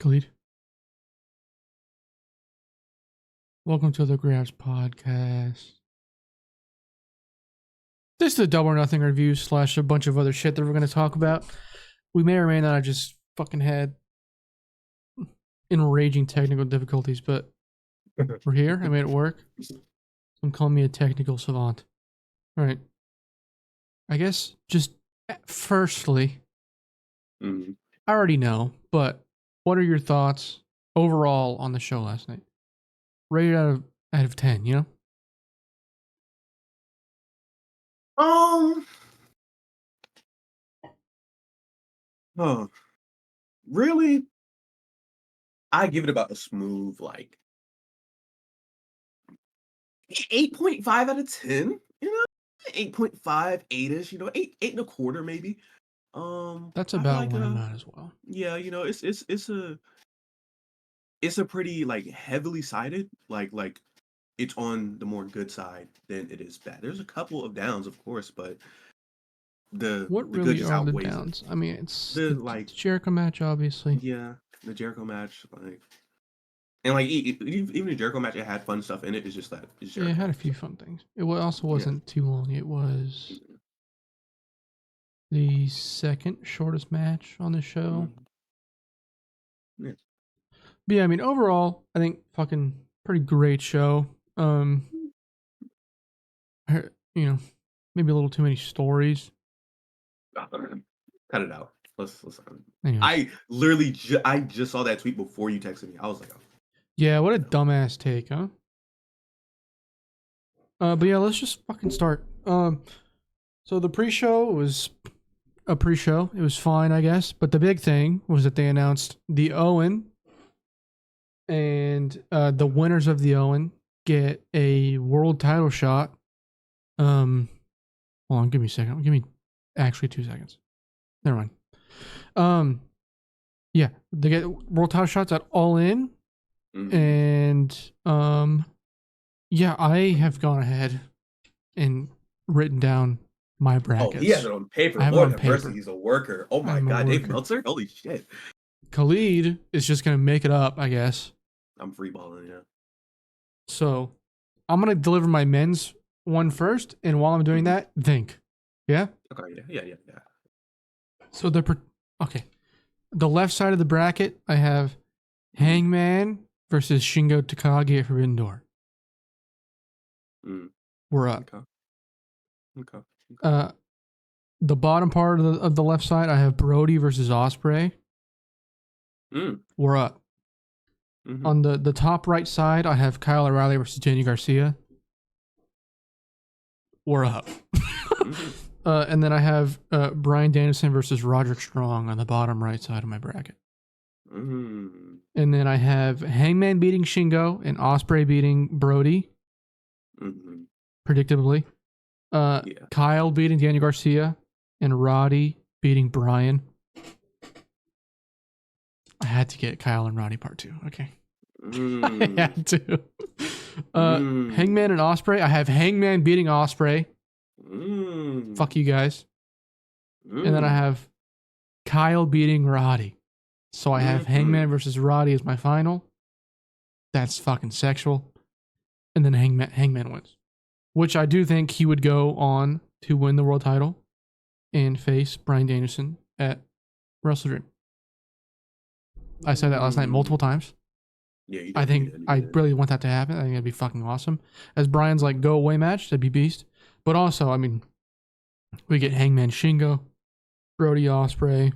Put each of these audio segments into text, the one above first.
Khalid. Welcome to the Graps podcast. This is a Double or Nothing review / a bunch of other shit that we're going to talk about. We may or may not have just fucking had enraging technical difficulties, but we're here. I made it work. Some call me a technical savant. All right. I guess just firstly, I already know, but what are your thoughts overall on the show last night? Rated out of 10, you know? Really? I give it about a smooth, 8.5 out of 10, 8.5, 8-ish, 8.25 maybe. That's I about like, where I'm at as well. yeah, it's a pretty, heavily sided, it's on the more good side than it is bad. There's a couple of downs, of course, but the What good really just are the outweighs it. downs? I mean, it's The, the Jericho match, obviously. Yeah, the Jericho match, and even the Jericho match, it had fun stuff in it. It's just that it's Jericho. Yeah, it had a few fun things. It also wasn't too long. It was the second shortest match on the show. Yeah. But yeah, I mean, overall, I think fucking pretty great show. Maybe a little too many stories. Cut it out. Let's. Anyways. I literally I just saw that tweet before you texted me. I was like, oh. Yeah, what a dumbass take, huh? But yeah, let's just fucking start. So the pre-show was a pre-show. It was fine, I guess. But the big thing was that they announced the Owen, and the winners of the Owen get a world title shot. Hold on, give me a second. Give me actually 2 seconds. Never mind. Yeah, they get world title shots at All In, and yeah, I have gone ahead and written down my brackets. Oh, he has it on paper. I have Lord it on have mercy, paper. he's a worker. Oh my god, Dave Meltzer? Holy shit. Khalid is just gonna make it up, I guess. I'm free balling, yeah. So I'm gonna deliver my men's one first, and while I'm doing that, think. Yeah? Okay, yeah. So the left side of the bracket, I have Hangman versus Shingo Takagi at Forbidden Door. We're up. Okay. The bottom part of the left side, I have Brody versus Ospreay. We're up. On the top right side, I have Kyle O'Reilly versus Danny Garcia. We're up. And then I have Bryan Danielson versus Roderick Strong on the bottom right side of my bracket. And then I have Hangman beating Shingo and Ospreay beating Brody. Predictably. Kyle beating Danny Garcia and Roddy beating Bryan. I had to get Kyle and Roddy part 2. Okay. I had to. Hangman and Ospreay. I have Hangman beating Ospreay. Fuck you guys. And then I have Kyle beating Roddy. So I have Hangman versus Roddy as my final. That's fucking sexual. And then Hangman wins. Which I do think he would go on to win the world title and face Bryan Danielson at Wrestle Dream. I said that last night multiple times. Yeah, I think I really want that to happen. I think that'd be fucking awesome. As Bryan's go away match, that'd be beast. But also, I mean, we get Hangman Shingo, Brody Ospreay,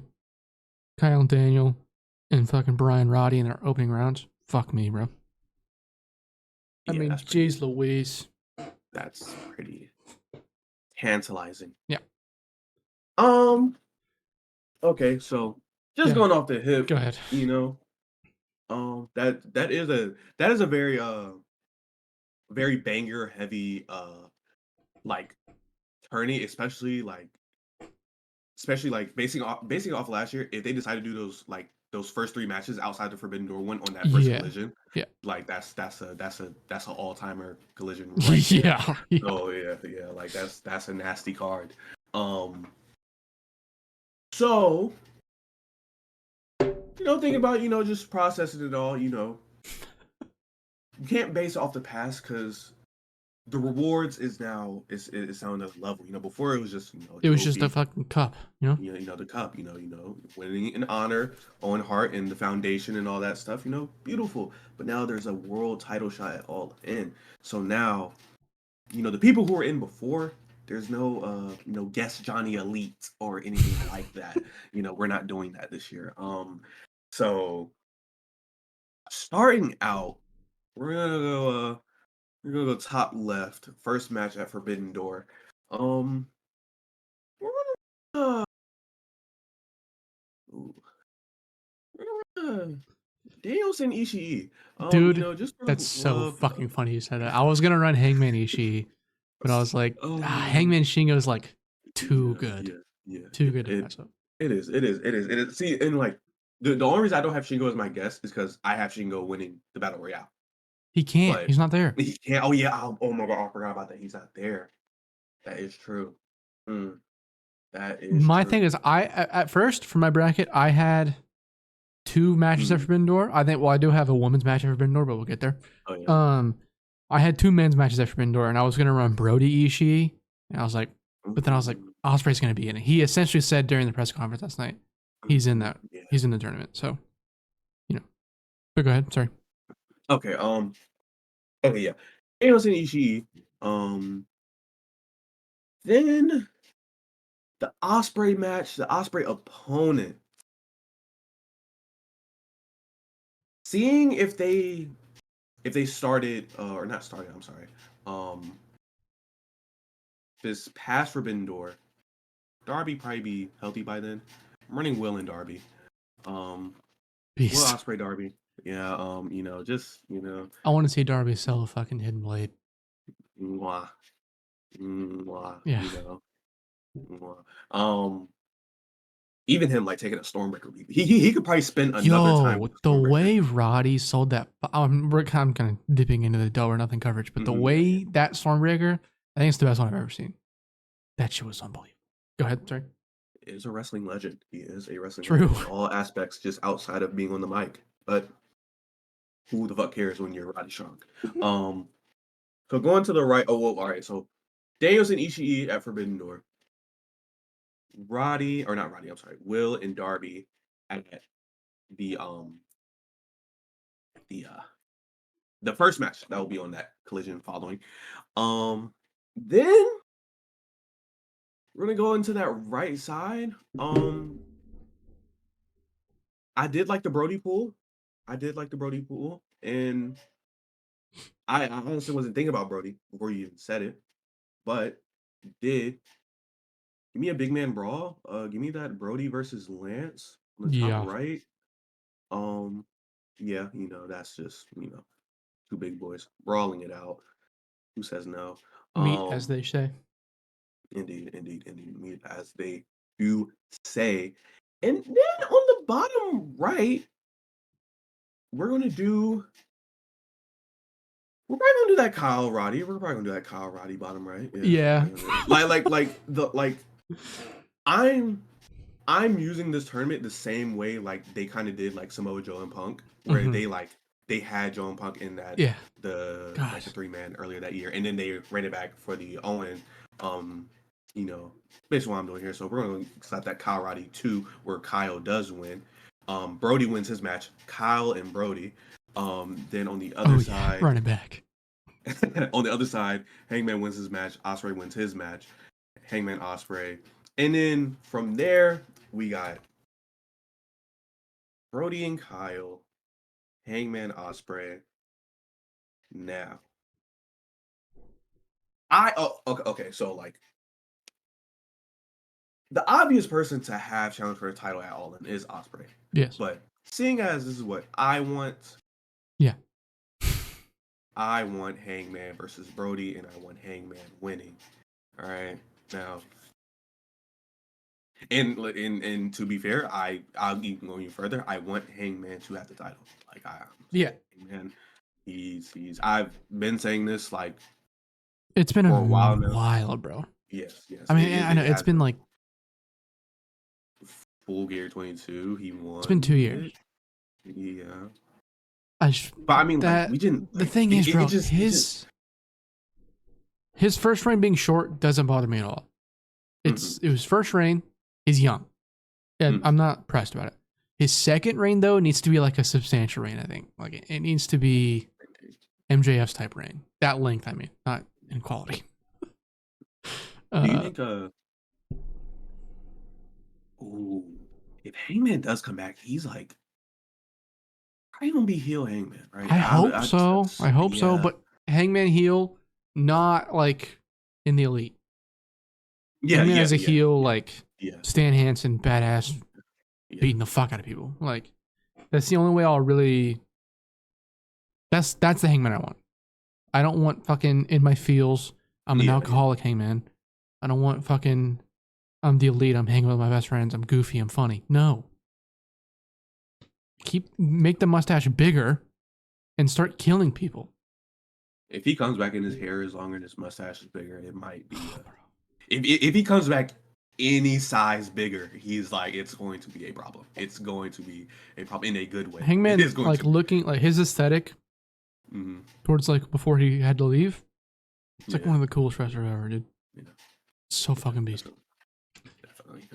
Kyle and Daniel, and fucking Bryan Roddy in their opening rounds. Fuck me, bro. I mean, jeez Louise. That's pretty tantalizing. Yeah. Okay, so just going off the hip. Go ahead. That is a very very banger heavy tourney, especially basing off last year. If they decide to do those first 3 matches outside the Forbidden Door one on that first collision, that's an all-timer collision right there. So yeah, that's a nasty card. So thinking about, just processing it all, you can't base it off the past because the rewards is now it's on another level. Before it was just it was just a fucking cup. The cup. Winning in honor, Owen Hart, and the foundation and all that stuff. Beautiful. But now there's a world title shot at All In. So now, the people who were in before, there's no guest Johnny Elite or anything like that. We're not doing that this year. So starting out, we're gonna go top left. First match at Forbidden Door. We're gonna ooh, we're gonna Danielson Ishii. Dude, just for that's so love. fucking funny you said that. I was gonna run Hangman Ishii, but I was like, Hangman Shingo's like too good. Too good to mess up. It is. See, and like the only reason I don't have Shingo as my guest is because I have Shingo winning the Battle Royale. He can't. He's not there. He can't. Oh yeah. Oh my god. I forgot about that. He's not there. That is true. That is. My thing is, I at first for my bracket, I had 2 matches at Forbidden Door. I think. Well, I do have a women's match at Forbidden Door, but we'll get there. Oh yeah. I had 2 men's matches at Forbidden Door, and I was gonna run Brody Ishii, and I was like, but then I was like, Ospreay's gonna be in it. He essentially said during the press conference last night, he's in that. Yeah. He's in the tournament. So, But go ahead. Sorry. Okay. Okay. Yeah. Danielson Ishii. Then the Ospreay match, the Ospreay opponent. Seeing if they started or not started, I'm sorry. This past Forbidden Door, Darby probably be healthy by then. I'm running Will and Darby. Beast. Will Ospreay Darby. Yeah, I want to see Darby sell a fucking hidden blade. Mwah. Yeah. Even him like taking a Stormbreaker, he could probably spend another time. With the way Roddy sold that, I'm kind of dipping into the double or nothing coverage, but the way that Stormbreaker, I think it's the best one I've ever seen. That shit was unbelievable. Go ahead, sorry. He is a wrestling legend. He is a wrestling legend in all aspects, just outside of being on the mic. But who the fuck cares when you're Roddy Strong? So going to the right. Oh, well, all right. So Danielson Ishii at Forbidden Door. Will and Darby at the first match that will be on that Collision following. Then we're gonna go into that right side. I did like the Brody pool. And I honestly wasn't thinking about Brody before you even said it, but did. Give me a big man brawl. Give me that Brody versus Lance on the top right. Yeah, that's just, 2 big boys brawling it out. Who says no? Meat, as they say. Indeed. Meat, as they do say. And then on the bottom right, we're probably gonna do that Kyle Roddy. We're probably gonna do that Kyle Roddy bottom right. Yeah. I'm using this tournament the same way like they kind of did like Samoa Joe and Punk, where they had Joe and Punk in that the 3-man earlier that year, and then they ran it back for the Owen. Basically what I'm doing here. So we're gonna slap that Kyle Roddy 2, where Kyle does win. Brody wins his match. Kyle and Brody. Then on the other side, run it back. On the other side, Hangman wins his match. Ospreay wins his match. Hangman Ospreay. And then from there, we got Brody and Kyle, Hangman Ospreay. Now, okay. So like, the obvious person to have challenge for a title at All In is Ospreay. Yes. But seeing as this is what I want. Yeah. I want Hangman versus Brody, and I want Hangman winning. All right. Now, and to be fair, I'll even go even further. I want Hangman to have the title. Like Hangman, he's. I've been saying this like. It's been a while now. Bro. Yes. I mean, I know it's been like. Full Gear 22. He won. It's been 2 years. Yeah. But I mean, like, we didn't. The thing is, bro, his first reign being short doesn't bother me at all. It was first reign. He's young, and I'm not pressed about it. His second reign though needs to be like a substantial reign. I think like it needs to be MJF's type reign. That length, I mean, not in quality. Do you think if Hangman does come back, he's like, I gonna be heel Hangman, right? I hope so. I hope so. But Hangman heel, not like in the elite. Yeah, Hangman as a heel, like Stan Hansen, badass, beating the fuck out of people. Like that's the only way I'll really. That's the Hangman I want. I don't want fucking in my feels. I'm an alcoholic Hangman. I don't want fucking. I'm the elite. I'm hanging with my best friends. I'm goofy. I'm funny. No. Make the mustache bigger and start killing people. If he comes back and his hair is longer and his mustache is bigger, it might be. If he comes back any size bigger, he's like, it's going to be a problem. It's going to be a problem in a good way. Hangman is like looking like his aesthetic towards like before he had to leave. It's like one of the coolest wrestlers ever, dude. Yeah. So fucking beast. Definitely.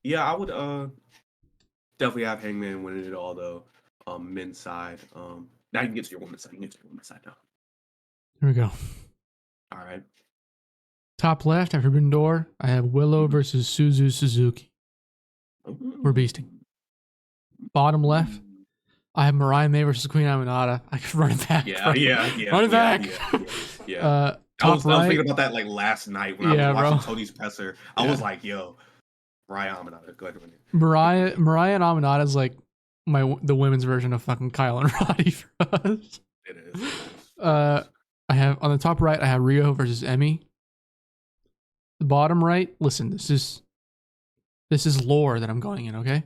Yeah, I would definitely have Hangman winning it all though. Men's side. Now you can get to your women's side. Now. Here we go. All right. Top left after Forbidden Door, I have Willow versus Suzuki. We're beasting. Bottom left, I have Mariah May versus Queen Aminata. I could run it back. Run it back. Yeah. I was thinking about that like last night when I was watching Tony's presser. I was like, yo, Mariah Aminata. Go ahead. Mariah and Aminata is like the women's version of fucking Kyle and Roddy for us. It is. I have on the top right, I have Rio versus Emmy. The bottom right, listen, this is lore that I'm going in, okay?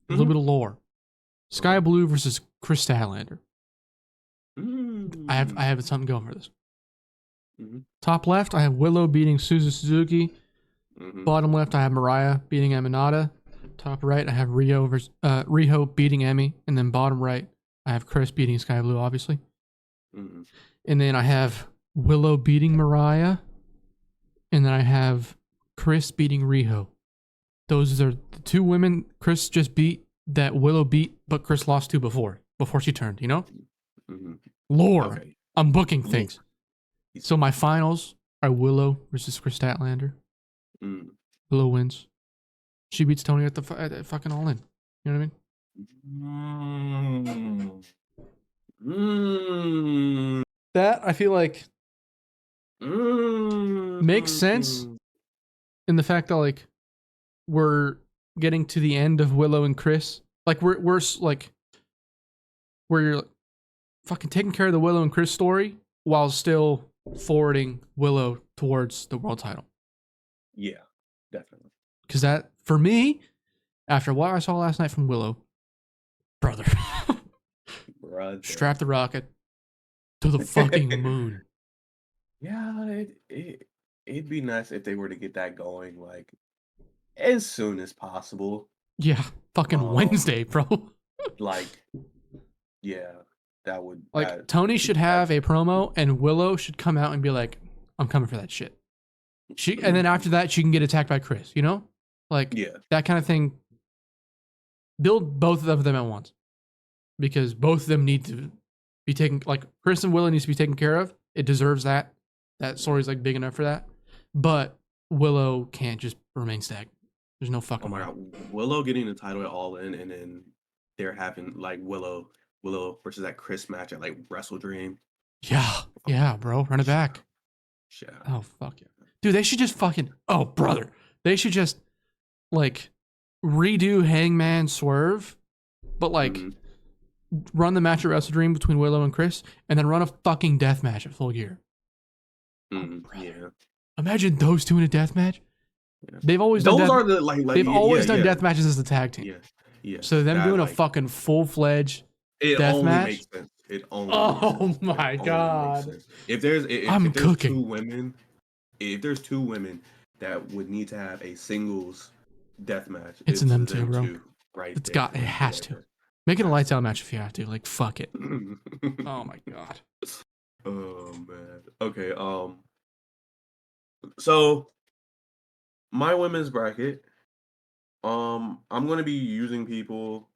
A little bit of lore. Sky Blue versus Chris Statlander. I have something going for this. Top left, I have Willow beating Suzuki. Bottom left, I have Mariah beating Aminata. Top right, I have Riho beating Emmy. And then bottom right, I have Chris beating Sky Blue, obviously. And then I have Willow beating Mariah. And then I have Chris beating Riho. Those are the two women Chris just beat that Willow beat, but Chris lost to before she turned, you know? Lore. Okay. I'm booking things. So my finals are Willow versus Chris Statlander. Willow wins. She beats Tony at the fucking All In. You know what I mean? That, I feel like, makes sense in the fact that, like, we're getting to the end of Willow and Chris. Like, we're fucking taking care of the Willow and Chris story while still forwarding Willow towards the world title. Yeah, definitely. Because that, for me, after what I saw last night from Willow, brother. Strap the rocket to the fucking moon. Yeah, it'd be nice if they were to get that going, like, as soon as possible. Yeah, fucking Wednesday, bro. Like, yeah, that would... Like, Tony should have a promo, and Willow should come out and be like, I'm coming for that shit. And then after that, she can get attacked by Chris, you know? Like, that kind of thing. Build both of them at once. Because both of them need to be taken... Like, Chris and Willow needs to be taken care of. It deserves that. That story's, like, big enough for that. But Willow can't just remain stagnant. There's no fucking... Oh my God. Willow getting the title at All In, and then they're having, like, Willow versus that Chris match at, like, Wrestle Dream. Yeah, bro. Run it back. Yeah. Oh, fuck yeah. Dude, they should just fucking... Oh, brother. They should just, like, redo Hangman Swerve, but, like, run the match at Wrestle Dream between Willow and Chris, and then run a fucking death match at Full Gear. Yeah. Imagine those two in a death match. Yeah. They've always done they've always done death matches as a tag team. Yeah. So them doing a fucking full-fledged death match. Makes sense. It only oh my God. If there's two women that would need to have a singles death match, it's in them two, bro. Right. It has to. Make it a lights out match if you have to. Like, fuck it. Oh my god. Oh man. Okay. So my women's bracket. I'm gonna be using people.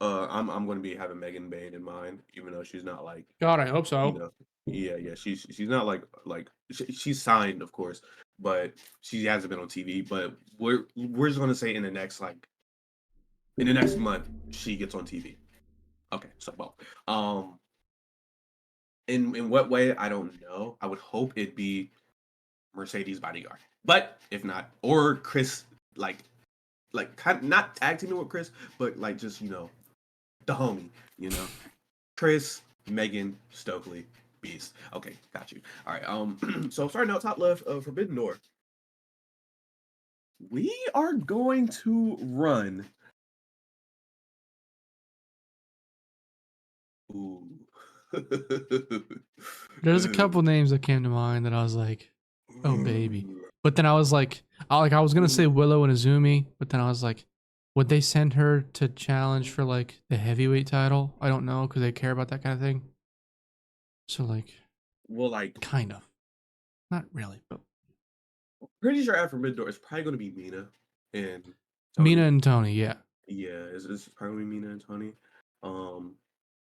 I'm gonna be having Megan Bain in mind, even though she's not like, God, I hope you so. know, yeah. She's not like she's signed, of course, but she hasn't been on TV. But we're just gonna say in the next month she gets on TV. Okay, so well, in what way I don't know. I would hope it'd be Mercedes Bodyguard, but if not, or Chris, kind of not tag teaming with Chris, but like just the homie, you know, Chris, Megan, Stokely, Beast. Okay, got you. All right. So starting out top left, Forbidden Door. We are going to run. Ooh. There's a couple names that came to mind that I was like, oh baby. But then I was like, I was gonna say Willow and Azumi, but then I was like, would they send her to challenge for like the heavyweight title? I don't know because they care about that kind of thing. So like, well, like kind of, not really, but pretty sure after Forbidden Door it's probably going to be Mina and Tony. Mina and Tony, yeah. Yeah, it's probably Mina and Tony.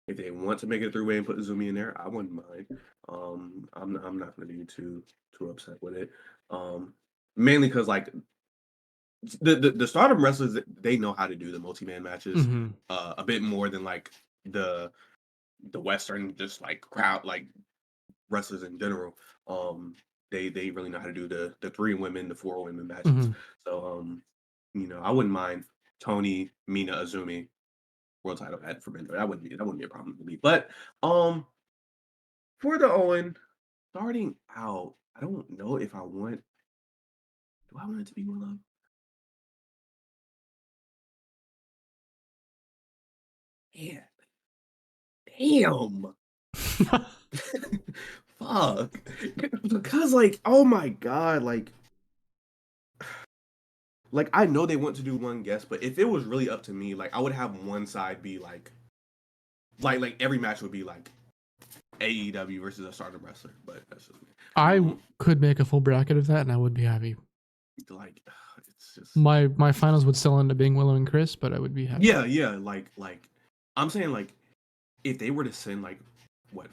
If they want to make it a three-way and put Azumi in there, I wouldn't mind. I'm not going to be too upset with it. Mainly because like the Stardom wrestlers, they know how to do the multi-man matches a bit more than like the Western just like crowd like wrestlers in general. They really know how to do the 3 women, the 4 women matches. So I wouldn't mind Tony, Mina, Azumi world title at Forbidden Door. That wouldn't be a problem to me. But for the Owen, starting out, I don't know if I want. Do I want it to be Willow? Yeah. Damn. Fuck. Because like, oh my god, like I know they want to do one guest, but if it was really up to me, like I would have one side be like every match would be like AEW versus a Stardom wrestler. But that's just me. I could make a full bracket of that, and I would be happy. Like it's just my finals would still end up being Willow and Chris, but I would be happy. Yeah. Like I'm saying, like if they were to send like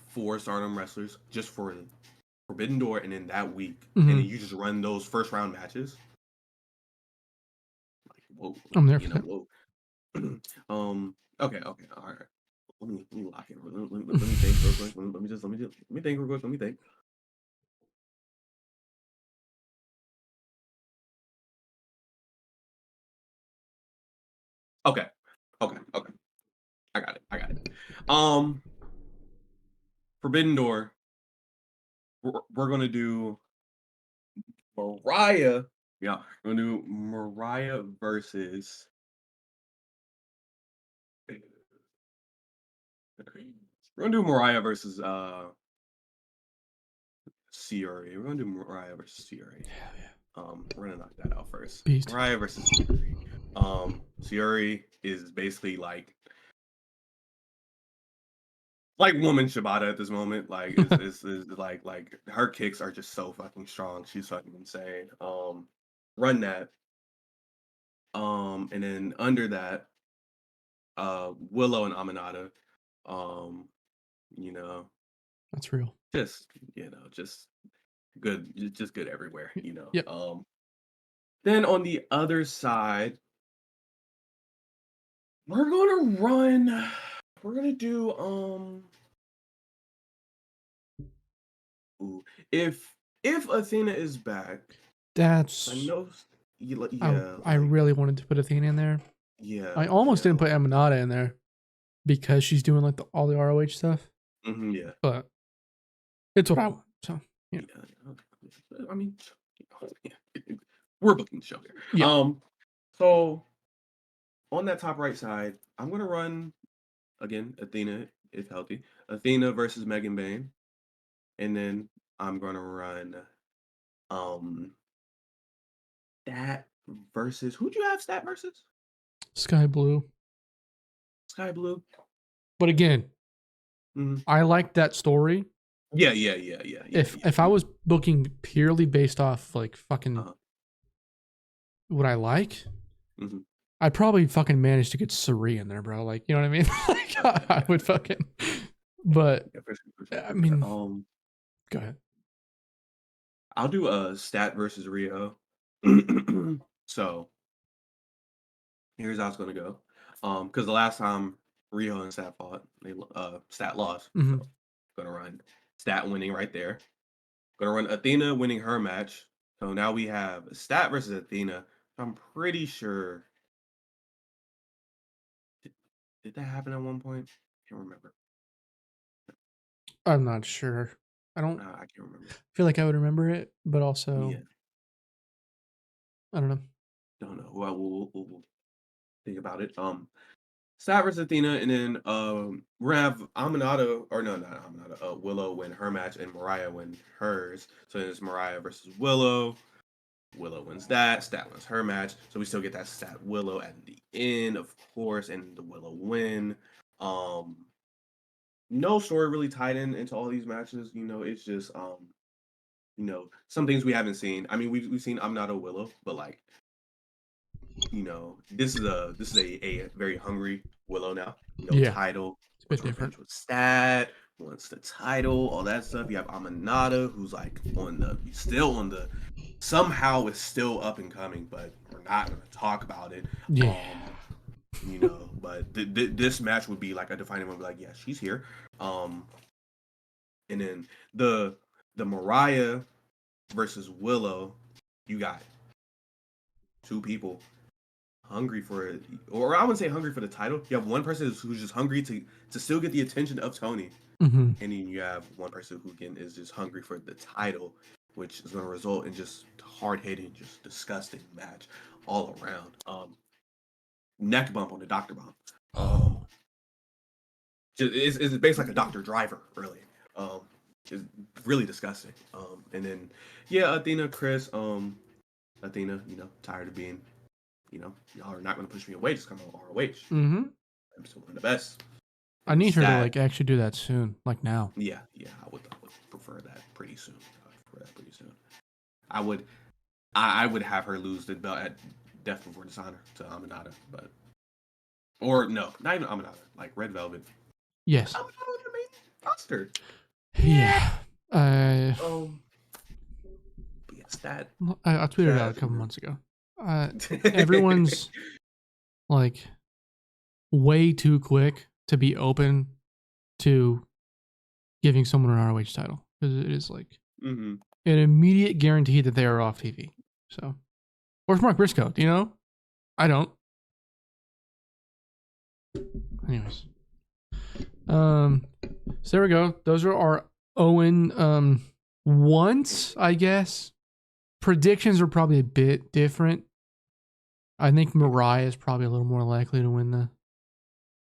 4 Stardom wrestlers just for Forbidden Door, and then that week, and then you just run those first round matches. Like, whoa, I'm there for that. Whoa. Okay, all right. Let me lock it. Let me think real quick. Let me think real quick. Let me think. Okay. I got it. Forbidden Door. We're gonna do Mariah. Yeah, we're gonna do Mariah versus. We're gonna do Mariah versus Ciori. We're gonna do Mariah versus Ciori. We're gonna knock that out first. Beast. Mariah versus Ciori. Ciori is basically like woman Shibata at this moment. Like it's like her kicks are just so fucking strong. She's fucking insane. Run that. And then under that, Willow and Aminata. You know, that's real. Just good, just good everywhere. Yep. Then on the other side, we're gonna run. We're gonna do Ooh, if Athena is back, that's I know. I really wanted to put Athena in there. Yeah, I almost didn't put Aminata in there because she's doing like all the ROH stuff. Yeah, but it's what I want. So yeah. Okay. I mean, we're booking the show here. Yeah. So on that top right side, I'm gonna run again. Athena, if healthy. Athena versus Megan Bain, and then I'm gonna run that versus who'd you have Stat versus? Sky Blue. Sky Blue. But again, I like that story. Yeah. If I was booking purely based off like fucking what I like, I'd probably fucking manage to get Suri in there, bro. Like, you know what I mean? Like, I would fucking. But I mean, go ahead. I'll do Stat versus Rio. So here's how it's gonna go. Because the last time Rio and Stat fought, Stat lost. So gonna run Stat winning right there. Gonna run Athena winning her match. So now we have Stat versus Athena. I'm pretty sure. Did that happen at one point? I can't remember. I'm not sure. I can't remember. I feel like I would remember it, but also, I don't know. Don't know. Well, we'll think about it. Stat versus Athena, and then we're gonna have Aminata, or no, not Aminata. Willow win her match, and Mariah win hers. So then it's Mariah versus Willow. Willow wins that. Stat wins her match. So we still get that Stat Willow at the end, of course, and the Willow win. No story really tied into all these matches. You know, it's just some things we haven't seen. I mean, we've seen Aminata Willow, but like, this is a very hungry Willow now. Title. It's a bit different. With Stat wants the title, all that stuff. You have Aminata, who's like somehow is still up and coming, but we're not going to talk about it. Yeah. But this match would be like a defining one. Like, yeah, she's here. And then the Mariah versus Willow, you got two people hungry for it, or I wouldn't say hungry for the title. You have one person who's just hungry to still get the attention of Tony, and then you have one person who again is just hungry for the title, which is going to result in just hard-hitting, just disgusting match all around. Neck bump on the Doctor Bomb. It's basically like a Doctor Driver, really. It's really disgusting. And then Athena, Chris. Athena, tired of being. Y'all are not going to push me away. Just come on ROH. I'm still one of the best. I need her to like actually do that soon, like now. Yeah. I would prefer that pretty soon. I would have her lose the belt at Death Before Dishonor to Aminata, or no, not even Aminata, like Red Velvet. Yes. Aminata was the main roster. Yeah. Stat. I tweeted it out a couple months ago. Everyone's like way too quick to be open to giving someone an ROH title, because it is like an immediate guarantee that they are off TV. So, where's Mark Briscoe? Do you know? I don't. Anyways, so there we go. Those are our Owen once, I guess. Predictions are probably a bit different. I think Mariah is probably a little more likely to win the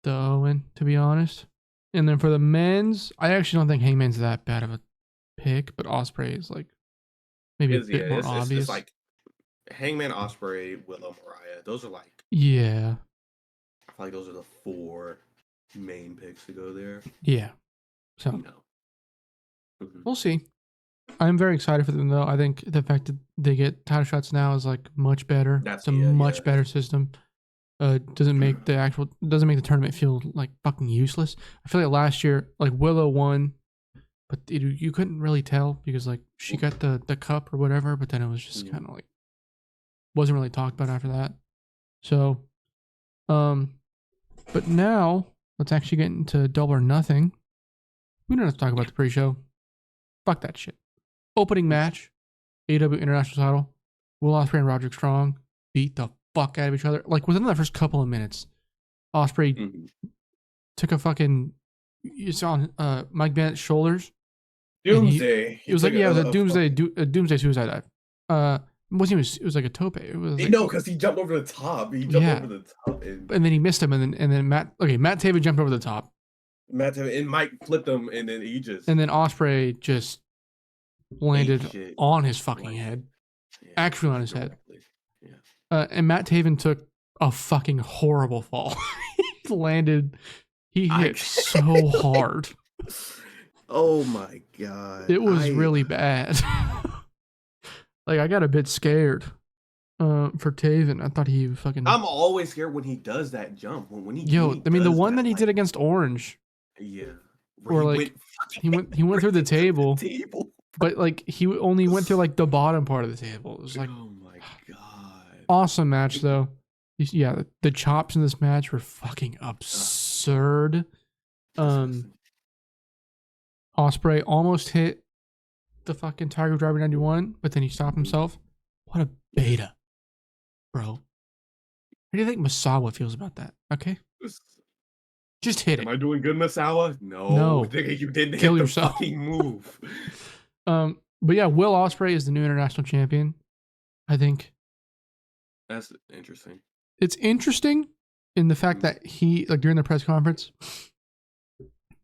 Owen, to be honest. And then for the men's, I actually don't think Hangman's that bad of a pick, but Ospreay is like maybe a bit more obvious. It's like Hangman, Ospreay, Willow, Mariah. Those are like I feel like those are the four main picks to go there. Yeah. So we'll see. I'm very excited for them, though. I think the fact that they get title shots now is like much better. It's a much better system. Doesn't make the tournament feel like fucking useless. I feel like last year, like Willow won, but you couldn't really tell because like she got the cup or whatever, but then it was just kind of like wasn't really talked about after that. So, but now let's actually get into Double or Nothing. We don't have to talk about the pre-show. Fuck that shit. Opening match, AEW International title. Will Ospreay and Roderick Strong beat the fuck out of each other. Like within the first couple of minutes, Ospreay took a fucking. You saw on Mike Bennett's shoulders. Doomsday. It was like it was a doomsday suicide dive. It was like a tope. It was like, because he jumped over the top. And then he missed him, and then Matt Taven jumped over the top. Matt Taven and Mike flipped him, and then and then Ospreay just landed on his fucking head, actually on his head. And Matt Taven took a fucking horrible fall. landed. He hit so hard. Oh my god! It was really bad. Like I got a bit scared for Taven. I thought he fucking. I'm always scared when he does that jump. When he I mean the one that he did against Orange. Yeah. Or like he went through the table. But like he only went through like the bottom part of the table. It was like, oh my god! Awesome match though. Yeah, the chops in this match were fucking absurd. Ospreay almost hit the fucking Tiger Driver 91, but then he stopped himself. What a beta, bro. How do you think Masawa feels about that? Okay, just hit it. Am I doing good, Masawa? No. You didn't kill hit yourself. The fucking move. But yeah, Will Ospreay is the new international champion. I think that's interesting. It's interesting in the fact that he, like during the press conference,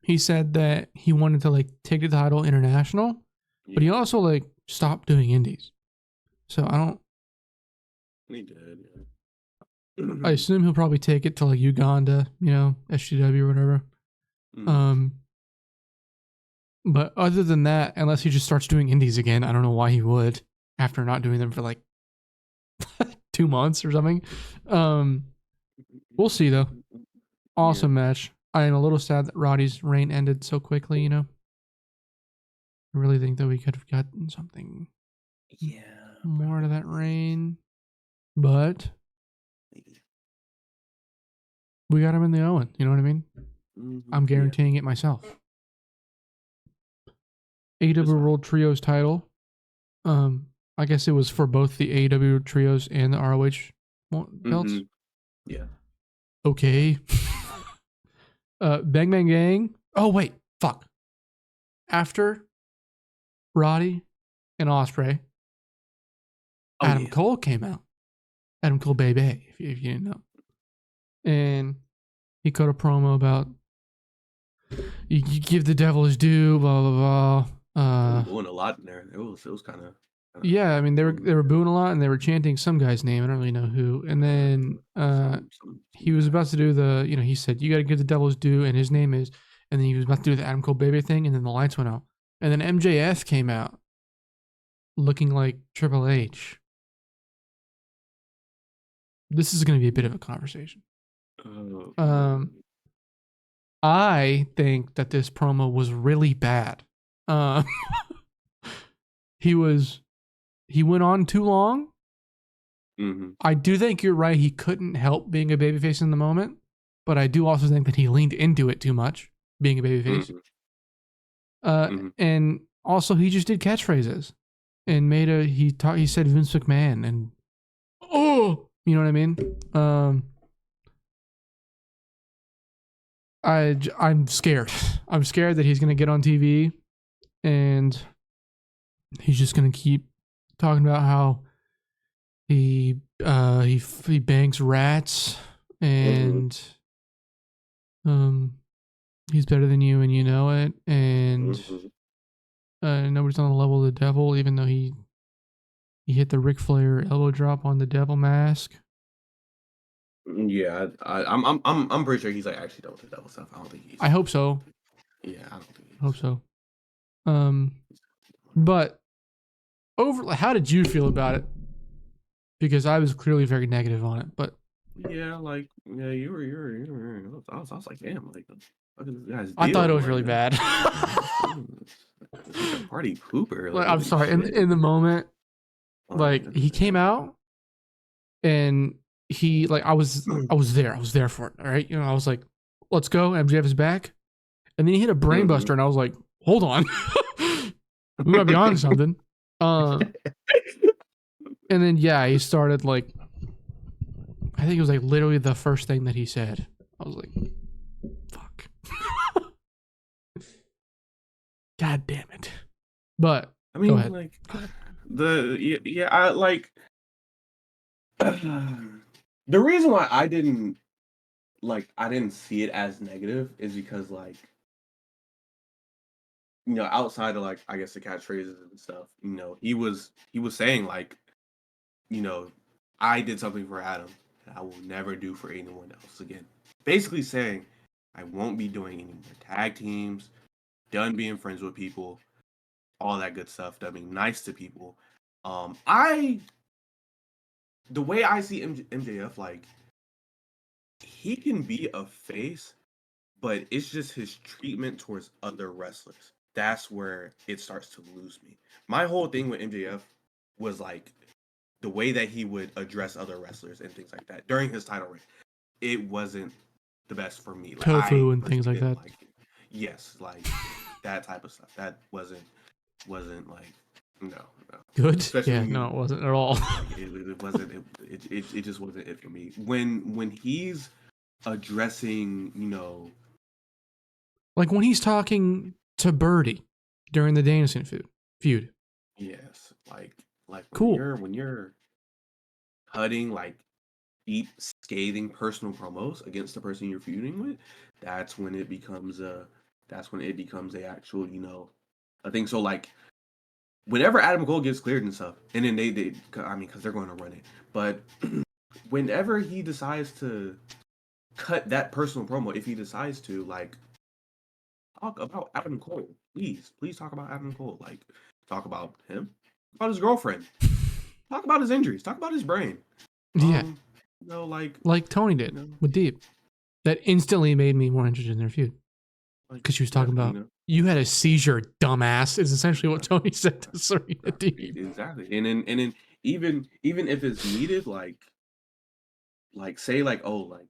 he said that he wanted to like take the title international, but he also like stopped doing indies. So I don't. He did. Yeah. I assume he'll probably take it to like Uganda, SGW or whatever. But other than that, unless he just starts doing indies again, I don't know why he would after not doing them for like 2 months or something. We'll see though. Awesome match. I am a little sad that Roddy's reign ended so quickly, I really think that we could have gotten something more to that reign. But we got him in the Owen, you know what I mean? I'm guaranteeing it myself. AEW World Trios title. I guess it was for both the AEW Trios and the ROH belts. Yeah. Okay. Bang Bang Gang. Oh wait, fuck. After Roddy and Ospreay, Adam Cole came out. Adam Cole baby, if you didn't know. And he cut a promo about you give the devil his due, blah blah blah. Booing a lot in there. It was kind of. Yeah, I mean they were booing a lot and they were chanting some guy's name. I don't really know who. And then he was about to do the, he said you got to give the devil his due, and his name is. And then he was about to do the Adam Cole baby thing, and then the lights went out. And then MJF came out, looking like Triple H. This is going to be a bit of a conversation. I think that this promo was really bad. He went on too long. I do think you're right. He couldn't help being a babyface in the moment, but I do also think that he leaned into it too much, being a babyface. And also he just did catchphrases and he said Vince McMahon and you know what I mean? I'm scared. I'm scared that he's gonna get on TV and he's just gonna keep talking about how he bangs rats and he's better than you and you know it, and nobody's on the level of the devil, even though he hit the Ric Flair elbow drop on the devil mask. Yeah, I'm pretty sure he's like actually done with the devil stuff. I don't think he's. I hope so. Yeah, I don't think. I hope so. But how did you feel about it? Because I was clearly very negative on it, but you were. I was like, damn, like guys. I thought it was really bad. Party pooper. Like, I'm sorry. In the moment, like he came out, and he like I was there for it. All right, I was like, let's go. MJF is back, and then he hit a brainbuster, and I was like, hold on, we might be on something. And then he started like, I think it was like literally the first thing that he said. I was like, fuck. God damn it. But I mean, like I like the reason why I didn't see it as negative is because like outside of like I guess the catchphrases and stuff, he was saying like I did something for Adam that I will never do for anyone else again. basically saying, I won't be doing any more tag teams, done being friends with people, all that good stuff, done being nice to people. The way I see MJF, like, he can be a face, but it's just his treatment towards other wrestlers. That's where it starts to lose me. My whole thing with MJF was like the way that he would address other wrestlers and things like that during his title reign. It wasn't the best for me. Like, Tofu and things like that. like yes, like that type of stuff. That wasn't like no. Good. Especially no, it wasn't at all. It wasn't. It just wasn't it for me. When he's addressing, like when he's talking to Birdie during the Danielson feud. Yes, like cool. When you're cutting like deep, scathing personal promos against the person you're feuding with, that's when it becomes a actual, a thing. So like, whenever Adam Cole gets cleared and stuff, and then they because they're going to run it, but whenever he decides to cut that personal promo, if he decides to, like, talk about Adam Cole, please talk about Adam Cole, like, talk about him, about his girlfriend, talk about his injuries, talk about his brain. Yeah. Like Tony did with Deep. That instantly made me more interested in their feud. Because she was talking about, you had a seizure, dumbass, is essentially what Tony said to Serena Deep. Exactly. And then even if it's needed, like say like, oh, like,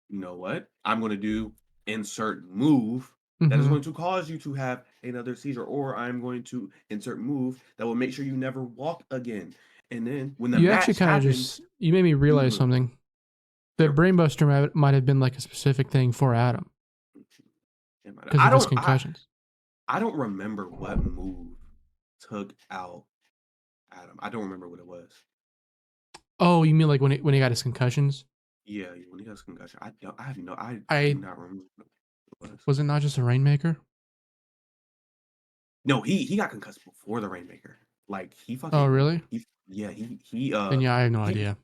you know what? I'm going to do insert move that is going to cause you to have another seizure, or I'm going to insert move that will make sure you never walk again. And then when the match happens, you made me realize something. That Brainbuster might have been like a specific thing for Adam. Because of his concussions. I don't remember what move took out Adam. I don't remember what it was. Oh, you mean like when he got his concussions? Yeah, when he got his concussion. I do not remember what it was. Was it not just a Rainmaker? No, he got concussed before the Rainmaker. Like, he fucking. Oh, really? He Then yeah, I have no idea.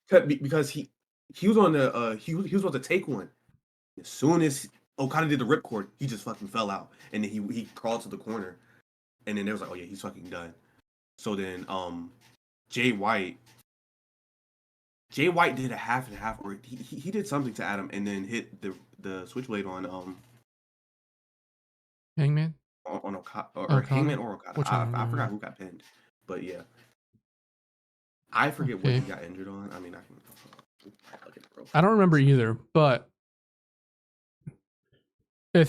Because he was on the he was about to take one. As soon as Okada did the ripcord, he just fucking fell out, and then he crawled to the corner, and then they was like, oh yeah, he's fucking done. So then Jay White did a half and half, or he did something to Adam, and then hit the switchblade on Hangman on Okada, or Hangman or Okada. I forgot who got pinned, but yeah, I forget what he got injured on. I mean, I don't remember either, but I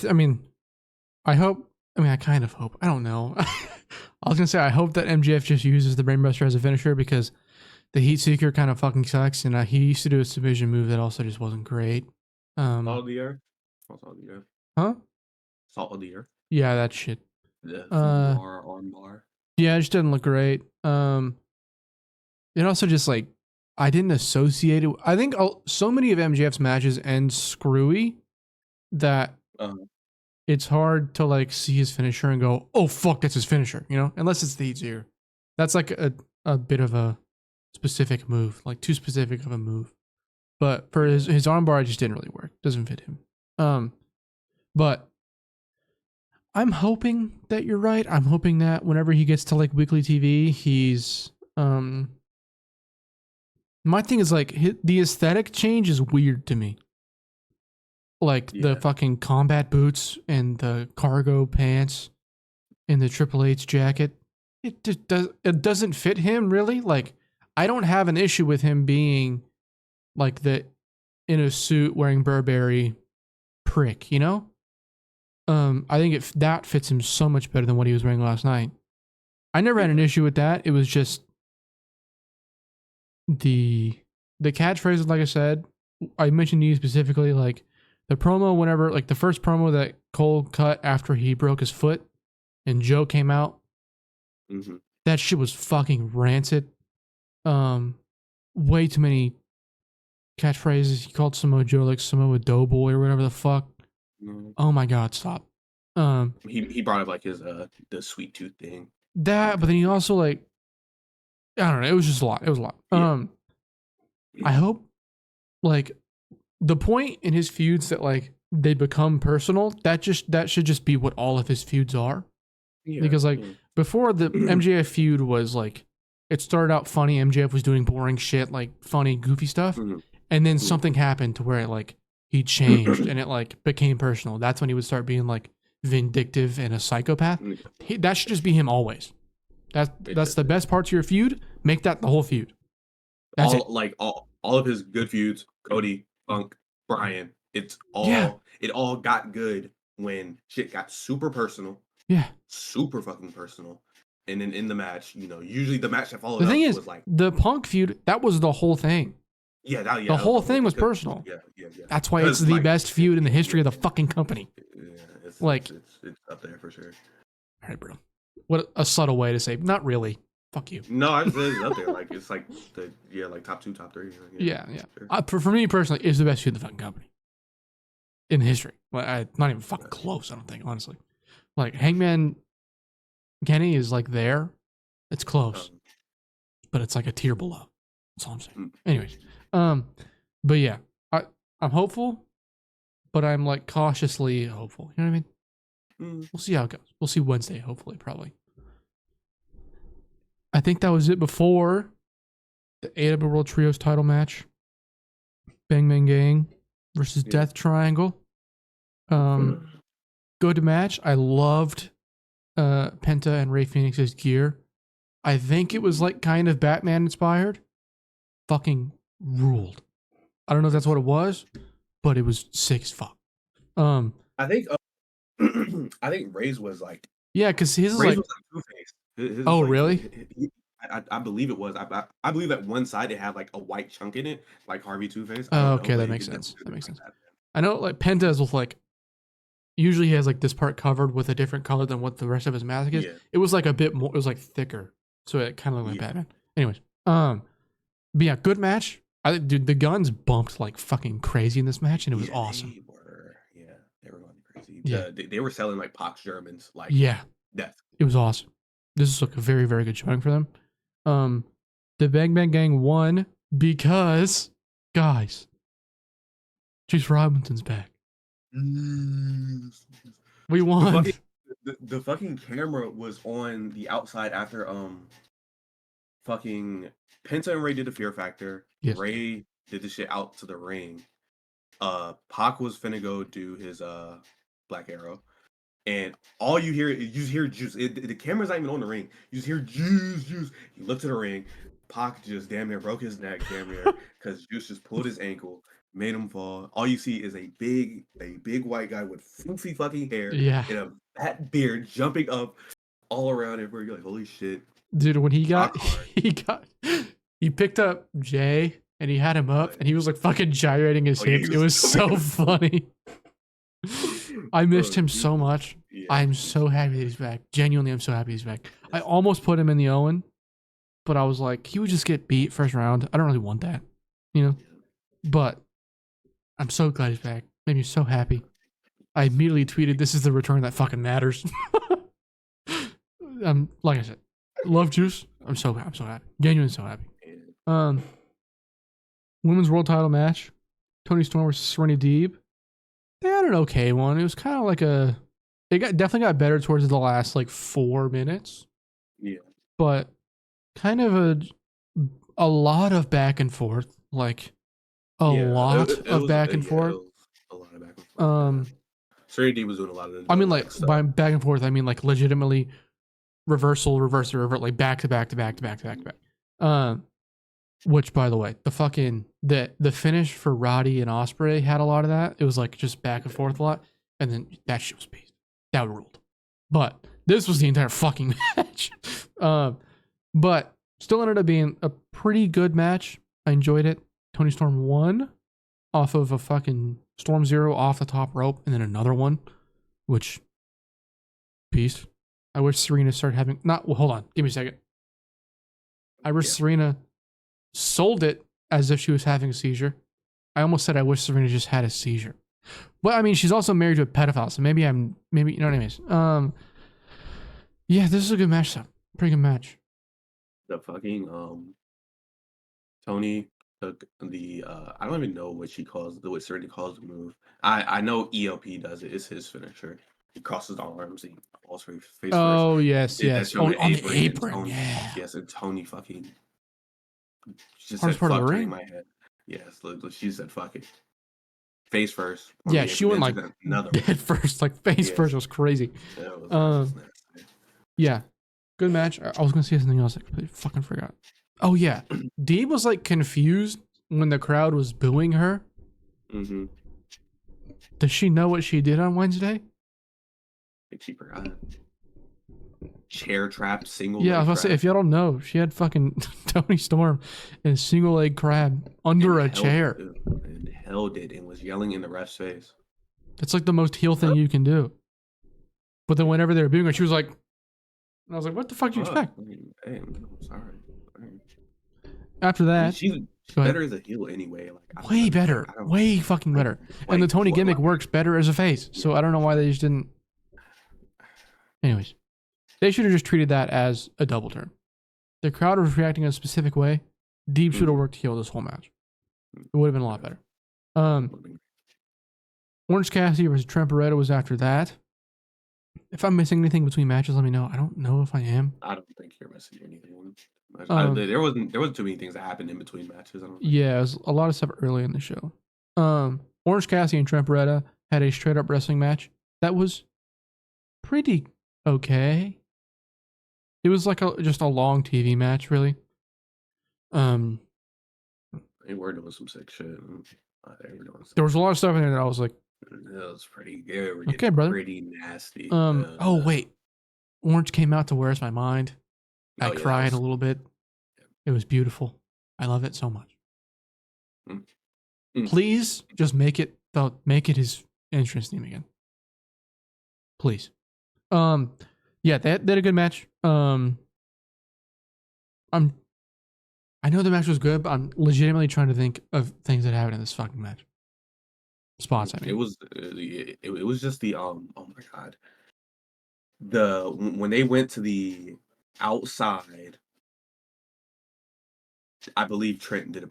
kind of hope. I don't know. I was gonna say I hope that MJF just uses the Brainbuster as a finisher, because the Heat Seeker kind of fucking sucks, and he used to do a submission move that also just wasn't great. Salt of the Earth? Huh? Salt of the Earth? Yeah, that shit. The arm bar. Yeah, it just didn't look great. It also just like, I didn't associate it. I think so many of MJF's matches end screwy that it's hard to like see his finisher and go, oh fuck, that's his finisher, unless it's the Heat Seeker. That's like a bit of a specific move, like too specific of a move. But for his armbar, it just didn't really work. Doesn't fit him. But I'm hoping that you're right. I'm hoping that whenever he gets to like weekly TV, he's my thing is like the aesthetic change is weird to me. Like the fucking combat boots and the cargo pants and the Triple H jacket. It doesn't fit him really. Like, I don't have an issue with him being like in a suit wearing Burberry prick, I think that fits him so much better than what he was wearing last night. I never had an issue with that. It was just the catchphrases, like I said, I mentioned to you specifically, like the promo whenever, like the first promo that Cole cut after he broke his foot and Joe came out. Mm-hmm. That shit was fucking rancid. Way too many catchphrases. He called Samoa Joe like Samoa Doughboy or whatever the fuck. Mm-hmm. Oh my god, stop. He brought up like his the sweet tooth thing. That, but then he also like, I don't know, it was just a lot. It was a lot. Yeah. I hope like the point in his feuds that like they become personal, that should just be what all of his feuds are. Yeah, because like before the MJF feud was like, it started out funny. MJF was doing boring shit, like funny, goofy stuff. And then something happened to where it like he changed and it like became personal. That's when he would start being like vindictive and a psychopath. That should just be him always. That's the best part to your feud. Make that the whole feud. That's all, it. Like all of his good feuds, Cody, Punk, Bryan, it all got good when shit got super personal. Yeah. Super fucking personal. And then in the match, usually the match that followed the thing up is, was like the Punk feud, that was the whole thing. Yeah, the whole thing was personal. Yeah. That's why it's the best feud in the history of the fucking company. Yeah, it's up there for sure. All right, bro. What a subtle way to say, not really. Fuck you. No, I just said it's up there. Like it's like top 2, top 3. Yeah. Sure. For me personally, it's the best feud in the fucking company in history. Like, not even fucking close. I don't think, honestly. Like Hangman Kenny is like there. It's close, but it's like a tier below. That's all I'm saying. Anyways, but yeah, I'm hopeful, but I'm like cautiously hopeful. You know what I mean? We'll see how it goes. We'll see Wednesday, hopefully, probably. I think that was it before the AEW World Trios title match. Bang Bang Gang versus Death Triangle. Good match. I loved Penta and Rey Fenix's gear. I think it was like kind of Batman inspired. Fucking ruled. I don't know if that's what it was, but it was sick as fuck. I think Rey's was like because his is like Two-Face. Oh, like, really? I believe it was. I believe that one side it had like a white chunk in it, like Harvey Two-Face. Oh, okay, that makes sense. I know like Penta's with like usually he has like this part covered with a different color than what the rest of his mask is. Yeah. It was like a bit more. It was like thicker, so it kind of looked like Batman. Anyways, but yeah, good match. Dude, the guns bumped like fucking crazy in this match, and it was awesome. They were going crazy. Yeah, they were selling like Pox Germans. Like death. It was awesome. This is like a very, very good showing for them. The Bang Bang Gang won because, guys, Juice Robinson's back. We won. The fucking camera was on the outside after fucking Penta and Ray did the Fear Factor. Yes. Ray did the shit out to the ring. Pac was finna go do his Black Arrow. And all you hear Juice. The camera's not even on the ring. You just hear Juice. He looked to the ring. Pac just damn near broke his neck, because Juice just pulled his ankle, made him fall. All you see is a big white guy with floofy fucking hair and a fat beard jumping up all around everywhere. You're like, holy shit. Dude, when he picked up Jay and he had him up and he was like fucking gyrating his hips. It was so funny. I missed him so much. Yeah. I'm so happy that he's back. Genuinely, I'm so happy he's back. I almost put him in the Owen, but I was like, he would just get beat first round. I don't really want that, But I'm so glad he's back. Made me so happy. I immediately tweeted, "This is the return that fucking matters." Like I said, love Juice. I'm so happy. Genuinely so happy. Women's World Title match: Toni Storm versus Serena Deeb. They had an okay one. It was kind of like definitely got better towards the last like 4 minutes. Yeah. But kind of a lot of back and forth. Like a lot of back and forth. A lot of back and forth. Serena Deeb was doing a lot of it. I mean, like by back and forth, I mean like legitimately reversal, revert, like back to back. Which, by the way, the finish for Roddy and Ospreay had a lot of that. It was like just back and forth a lot, and then that shit was beast. That ruled. But this was the entire fucking match. But still ended up being a pretty good match. I enjoyed it. Toni Storm won off of a fucking Storm Zero off the top rope, and then another one, which beast. I wish Serena started having hold on, give me a second. I wish Serena sold it as if she was having a seizure. I almost said I wish Serena just had a seizure. But I mean, she's also married to a pedophile, so maybe you know what I mean. Yeah, this is a good match, though. Pretty good match. The fucking Tony took the I don't even know what Serenity calls the move. I know ELP does it. It's his finisher. He crosses the arms. He falls for face first. Oh yes, Did that yes. shit Oh, on the on the apron. apron, yeah. Yes, and Tony fucking just said Hardest part of the fuck, turning ring. my head. Yes, she said fuck it. Face first. On Yeah, the she apron, went then like another dead one. first, like face first. Yes. Was crazy. That was nasty. Yeah, good match. I was gonna say something else. I completely fucking forgot. Oh yeah, Dee was like confused when the crowd was booing her. Mm-hmm. Does she know what she did on Wednesday? I think she forgot. Chair trap, single. Yeah, I was leg about to say, trap. if y'all don't know, she had fucking Tony Storm in a single leg crab under a chair. And held it and was yelling in the ref's face. That's like the most heel thing you can do. But then whenever they were booing her, she was like, and I was like, what the fuck do you expect? Hey, I'm sorry. After that, she's better as a heel anyway. Like way better, way fucking better. And the Tony gimmick works better as a face. So I don't know why they just didn't. Anyways, they should have just treated that as a double turn. The crowd was reacting in a specific way. Deep should have worked heel this whole match. It would have been a lot better. Orange Cassidy versus Trent Beretta was after that. If I'm missing anything between matches, let me know. I don't know if I am. I don't think you're missing anything. There wasn't too many things that happened in between matches. Yeah, it was a lot of stuff early in the show. Orange Cassidy and Trent Beretta had a straight up wrestling match that was pretty okay. It was like just a long TV match, really. They were doing some sick shit. There was a lot of stuff in there that I was like, that was pretty good. Okay, brother. Pretty nasty. Oh wait, Orange came out to "Where's My Mind." I cried a little bit. It was beautiful. I love it so much. Please just make it his entrance theme again. Please. Yeah, they had a good match. I know the match was good, but I'm legitimately trying to think of things that happened in this fucking match. Spots, I mean. It was just the oh my god. When they went to the outside, I believe Trent did a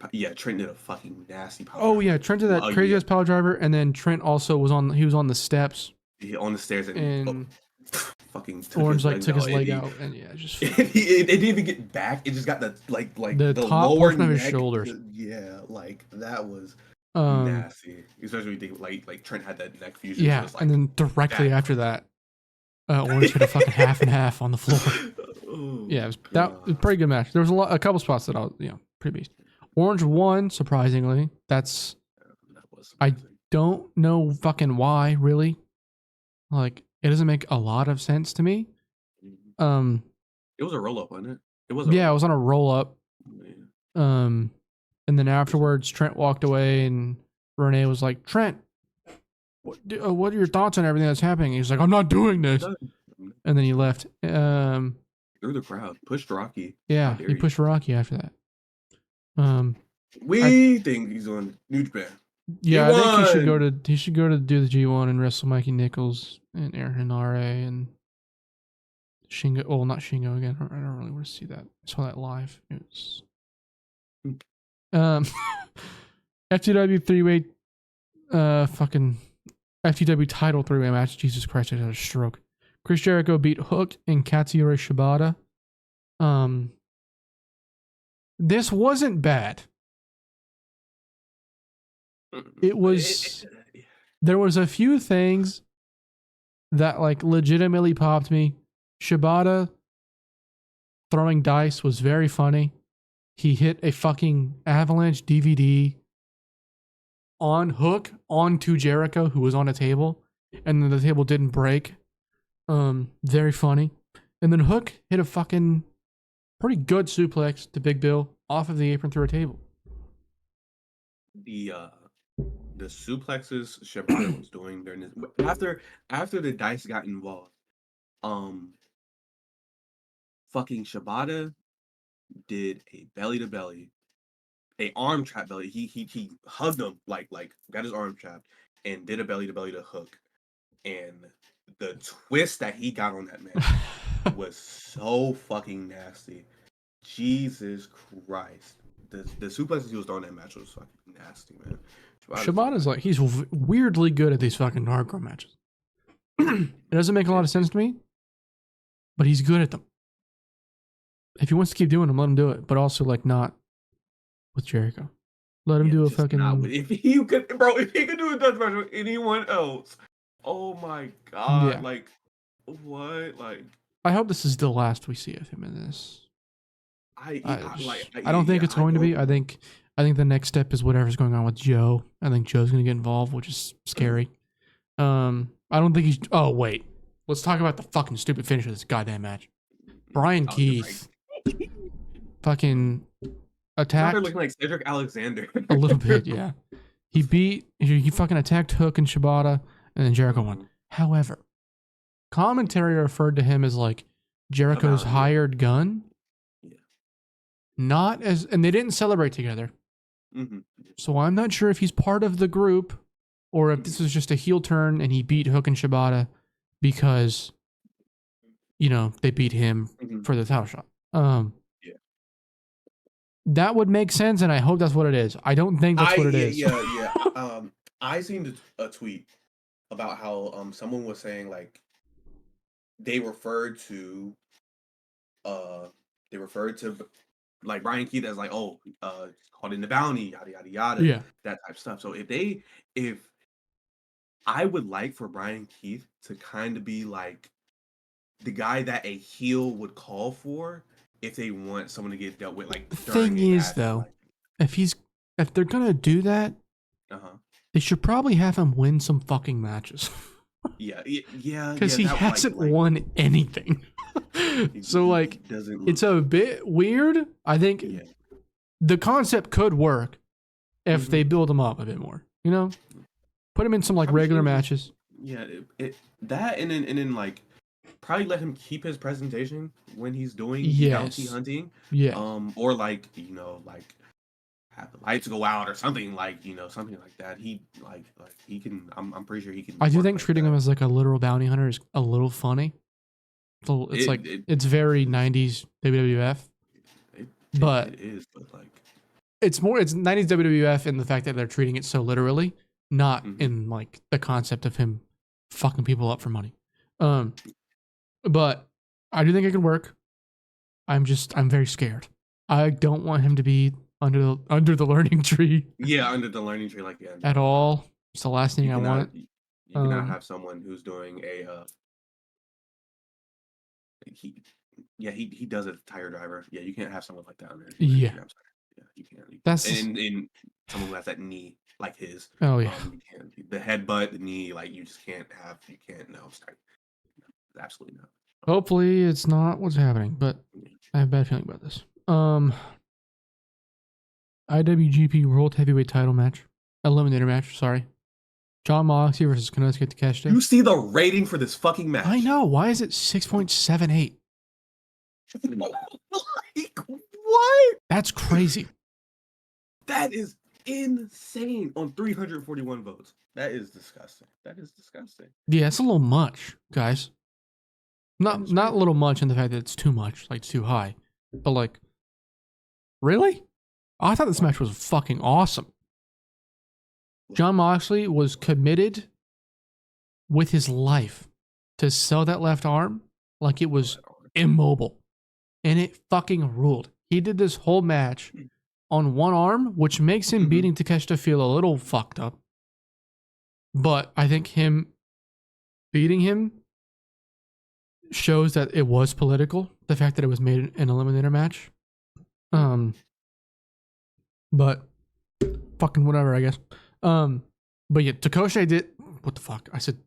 fucking nasty power. Oh yeah, Trent did that crazy ass power driver, and then Trent also was on the steps. On the stairs and fucking Orange took his leg out, and yeah, just it didn't even get back. It just got the the top lower portion of his shoulders. Yeah, like that was nasty. Especially when you think like Trent had that neck fusion. Yeah, so and then directly after that, Orange hit a fucking half and half on the floor. Yeah, it was a pretty good match. There was a couple spots that I was pretty beast. Orange won surprisingly. I don't know fucking why really. Like, it doesn't make a lot of sense to me. It was a roll up, wasn't it? It was on a roll up. And then afterwards, Trent walked away, and Renee was like, "Trent, what are your thoughts on everything that's happening?" He's like, "I'm not doing this," and then he left. Through the crowd, pushed Rocky. Yeah, he pushed Rocky after that. We think he's on New Japan. Yeah, I think he should go to do the G1 and wrestle Mikey Nichols and Aaron Henare and Shingo. Oh, not Shingo again. I don't really want to see that. I saw that live. It was FTW 3-way fucking FTW title 3-way match. Jesus Christ, I had a stroke. Chris Jericho beat Hook and Katsuyori Shibata. This wasn't bad. It was. There was a few things that legitimately popped me. Shibata throwing dice was very funny. He hit a fucking avalanche DVD on Hook onto Jericho, who was on a table, and then the table didn't break. Very funny. And then Hook hit a fucking pretty good suplex to Big Bill off of the apron through a table. The suplexes Shibata was doing during this after the dice got involved, fucking Shibata did a belly to belly, a arm trap belly. He hugged him like got his arm trapped and did a belly to belly to Hook, and the twist that he got on that man was so fucking nasty. Jesus Christ. the suplexes he was throwing that match was fucking nasty, man. Shibata's like, he's weirdly good at these fucking hardcore matches. It doesn't make a lot of sense to me, but he's good at them. If he wants to keep doing them, let him do it. But also, like, not with Jericho. Let him do a fucking. If he could do a death match with anyone else, oh my god! Yeah. Like, what? Like, I hope this is the last we see of him in this. I don't think it's going to be. I think the next step is whatever's going on with Joe. I think Joe's going to get involved, which is scary. I don't think he's. Oh wait, let's talk about the fucking stupid finish of this goddamn match. Brian Keith, fucking attacked. They're looking like Cedric Alexander a little bit, yeah. He fucking attacked Hook and Shibata, and then Jericho won. However, commentary referred to him as like Jericho's hired gun. Yeah. Not as, and they didn't celebrate together. Mm-hmm. So I'm not sure if he's part of the group or if this was just a heel turn and he beat Hook and Shibata because, you know, they beat him for the title shot. Yeah. That would make sense, and I hope that's what it is. I don't think that's what it is. Yeah. I seen a tweet about how someone was saying like they referred to like Brian Keith as like, oh, called in the bounty, yada yada yada, yeah, that type of stuff. So if I would like for Brian Keith to kind of be like the guy that a heel would call for if they want someone to get dealt with. Like the thing is, though, like, if they're gonna do that, they should probably have him win some fucking matches. yeah, because he hasn't won anything. So like, it's a bit weird. I think the concept could work if they build him up a bit more. You know, put him in some like regular matches. Yeah, that and then like probably let him keep his presentation when he's doing bounty hunting. Yeah. Or like, you know, like have the lights go out or something like, you know, something like that. He like he can. I'm pretty sure he can. I do think treating him as like a literal bounty hunter is a little funny. So it's very 90s WWF. But it is, but like it's 90s WWF in the fact that they're treating it so literally, not in like the concept of him fucking people up for money. But I do think it could work. I'm very scared. I don't want him to be under the learning tree. Yeah, under the learning tree, like at all. It's the last thing I want. You cannot have someone who's doing a he does a tire driver. Yeah, you can't have someone like that on there. Yeah. I'm sorry. Yeah, you can't. That's and someone who has that knee like his. Oh yeah. You can't, the headbutt, the knee, like you just can't have. You can't. No, I'm sorry. No, absolutely not. Hopefully it's not what's happening, but I have a bad feeling about this. IWGP World Heavyweight Title match, eliminator match. Sorry, John Moxley versus Konosuke Takeshita. You see the rating for this fucking match? I know. Why is it 6.78? Like what? That's crazy. That is insane on 341 votes. That is disgusting. Yeah, it's a little much, guys. Not a little much in the fact that it's too much, like it's too high. But like, really? I thought this match was fucking awesome. John Moxley was committed with his life to sell that left arm like it was immobile. And it fucking ruled. He did this whole match on one arm, which makes him beating Takeshita feel a little fucked up. But I think him beating him shows that it was political. The fact that it was made an eliminator match. But fucking whatever, I guess. But yeah, Takeshita did. What the fuck? I said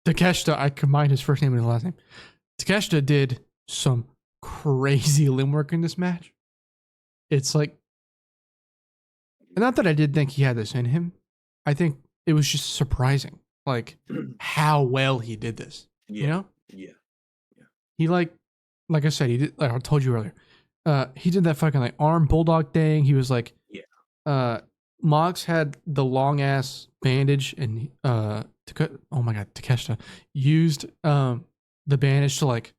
Takeshita. I combined his first name and his last name. Takeshita did some crazy limb work in this match. It's like, not that I did think he had this in him. I think it was just surprising, like how well he did this. Yeah. You know? Yeah. He like I said, he did. Like I told you earlier, he did that fucking like arm bulldog thing. He was like, Mox had the long ass bandage, and oh my god, Takeshita used the bandage to like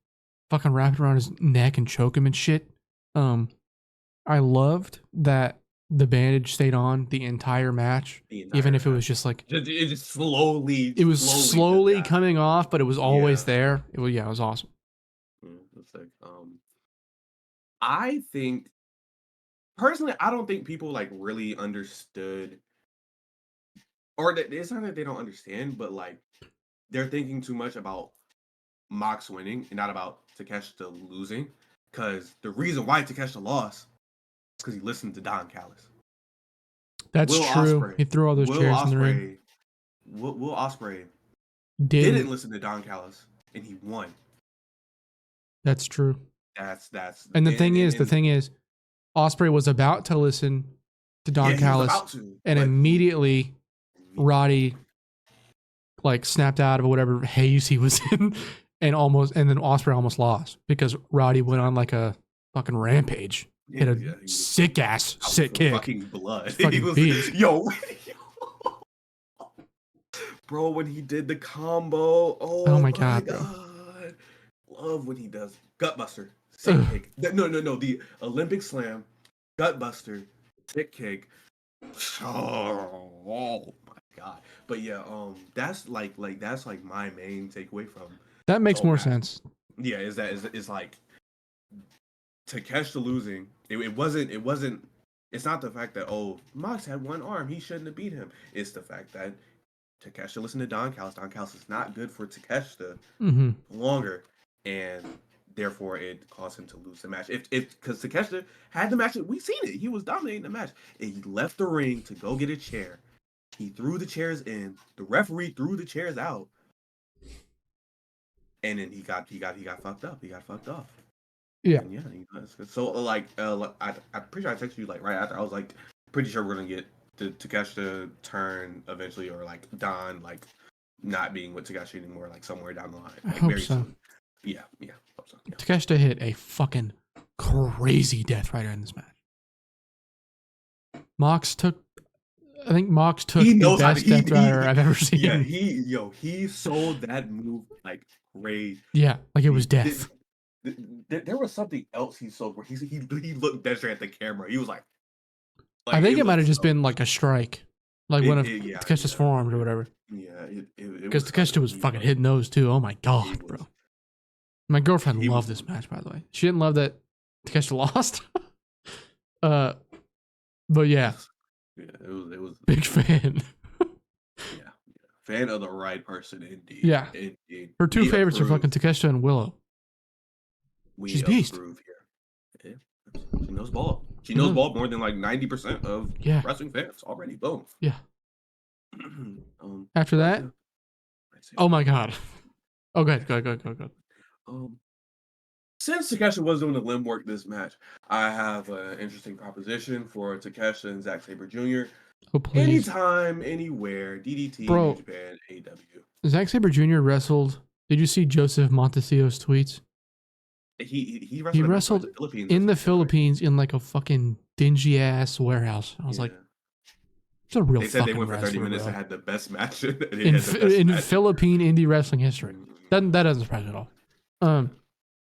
fucking wrap it around his neck and choke him and shit. I I loved that the bandage stayed on the entire match, even if it was just like it just slowly. It was slowly coming off, but it was always there. It was awesome. It's like, I think personally, I don't think people like really understood, or it's not that they don't understand, but like they're thinking too much about Mox winning and not about Takeshita losing. Because the reason why Takeshita lost is because he listened to Don Callis. That's true. Ospreay, he threw all those chairs in the ring. Will Ospreay didn't listen to Don Callis, and he won. That's true. That's. And the thing is, Ospreay was about to listen to Don Callis, and immediately Roddy like snapped out of whatever haze he was in, and then Ospreay almost lost because Roddy went on like a fucking rampage. Hit a sick kick. Fucking blood. Fucking was, beast. Yo. Bro, when he did the combo, oh my god. Love when he does gutbuster, sick kick. No, the Olympic slam, gutbuster, sick kick. Oh my god. But yeah, that's like that's like my main takeaway from that makes more sense. Yeah, is like Takeshita losing. It wasn't. It's not the fact that Mox had one arm, he shouldn't have beat him. It's the fact that Takeshita listened to Don Callis. Don Callis is not good for Takeshita longer, and therefore it caused him to lose the match. Because Takeshita had the match, we seen it. He was dominating the match, and he left the ring to go get a chair. He threw the chairs in. The referee threw the chairs out, and then he got fucked up. He got fucked off. Yeah. And so I'm pretty sure I texted you like right after. I was like pretty sure we're gonna get the Takeshita turn eventually, or like Don like not being with Takeshita anymore, like somewhere down the line. Like, I hope so. Soon. Yeah. Hope so. Yeah. Takeshita hit a fucking crazy Death Rider in this match. Mox took the best Death Rider I've ever seen. Yeah, he sold that move like crazy. Yeah, like it was death. There was something else he sold where he looked dead straight at the camera. He was like I think it might have just been like a strike, like one of Takeshita's forearms or whatever. Yeah, because Takeshita was fucking hitting those too. Oh my god, bro! My girlfriend loved this match, by the way. She didn't love that Takeshita lost. But yeah, it was big fan. Yeah, fan of the right person indeed. Yeah, indeed. Her two favorites are fucking Takeshita and Willow. She's beast. Yeah. She knows ball. She knows ball more than like 90% of wrestling fans already. Boom. Yeah. After that, oh my god. Oh, go ahead. Since Takeshita was doing the limb work this match, I have an interesting proposition for Takeshita and Zack Sabre Jr. Oh, please. Anytime, anywhere, DDT, New Japan, AEW. Zack Sabre Jr. wrestled. Did you see Joseph Montesio's tweets? He wrestled in the Philippines in like a fucking dingy ass warehouse. I was like, it's a real. They said they went for 30 minutes and had the best match in Philippine indie wrestling history. That doesn't surprise me at all.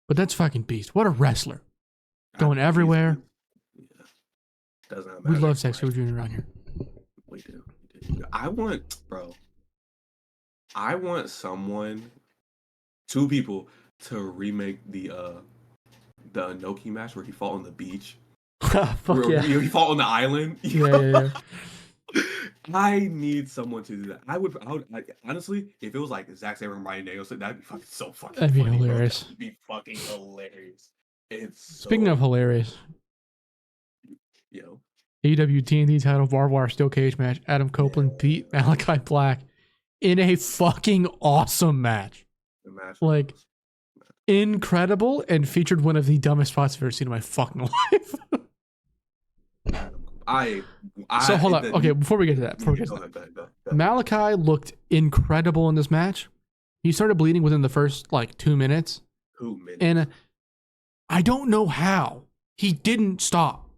But that's fucking beast. What a wrestler, going everywhere. Doesn't matter. We love Zack Sabre Jr. around here. We do. I want someone, two people, to remake the Inoki match where he fought on the beach. He fought on the island. Yeah. I need someone to do that. I would honestly, if it was like Zack Sabre and Ryan Danielson, that'd be fucking so fucking. That'd be funny, hilarious. That'd be fucking hilarious. Speaking of hilarious, AEW TNT title barbed wire steel cage match. Adam Copeland beat Malachi Black in a fucking awesome match. The match like incredible, and featured one of the dumbest spots I've ever seen in my fucking life. So hold on. Okay, before we get to that, go ahead. Malachi looked incredible in this match. He started bleeding within the first like 2 minutes. 2 minutes. And I don't know how he didn't stop.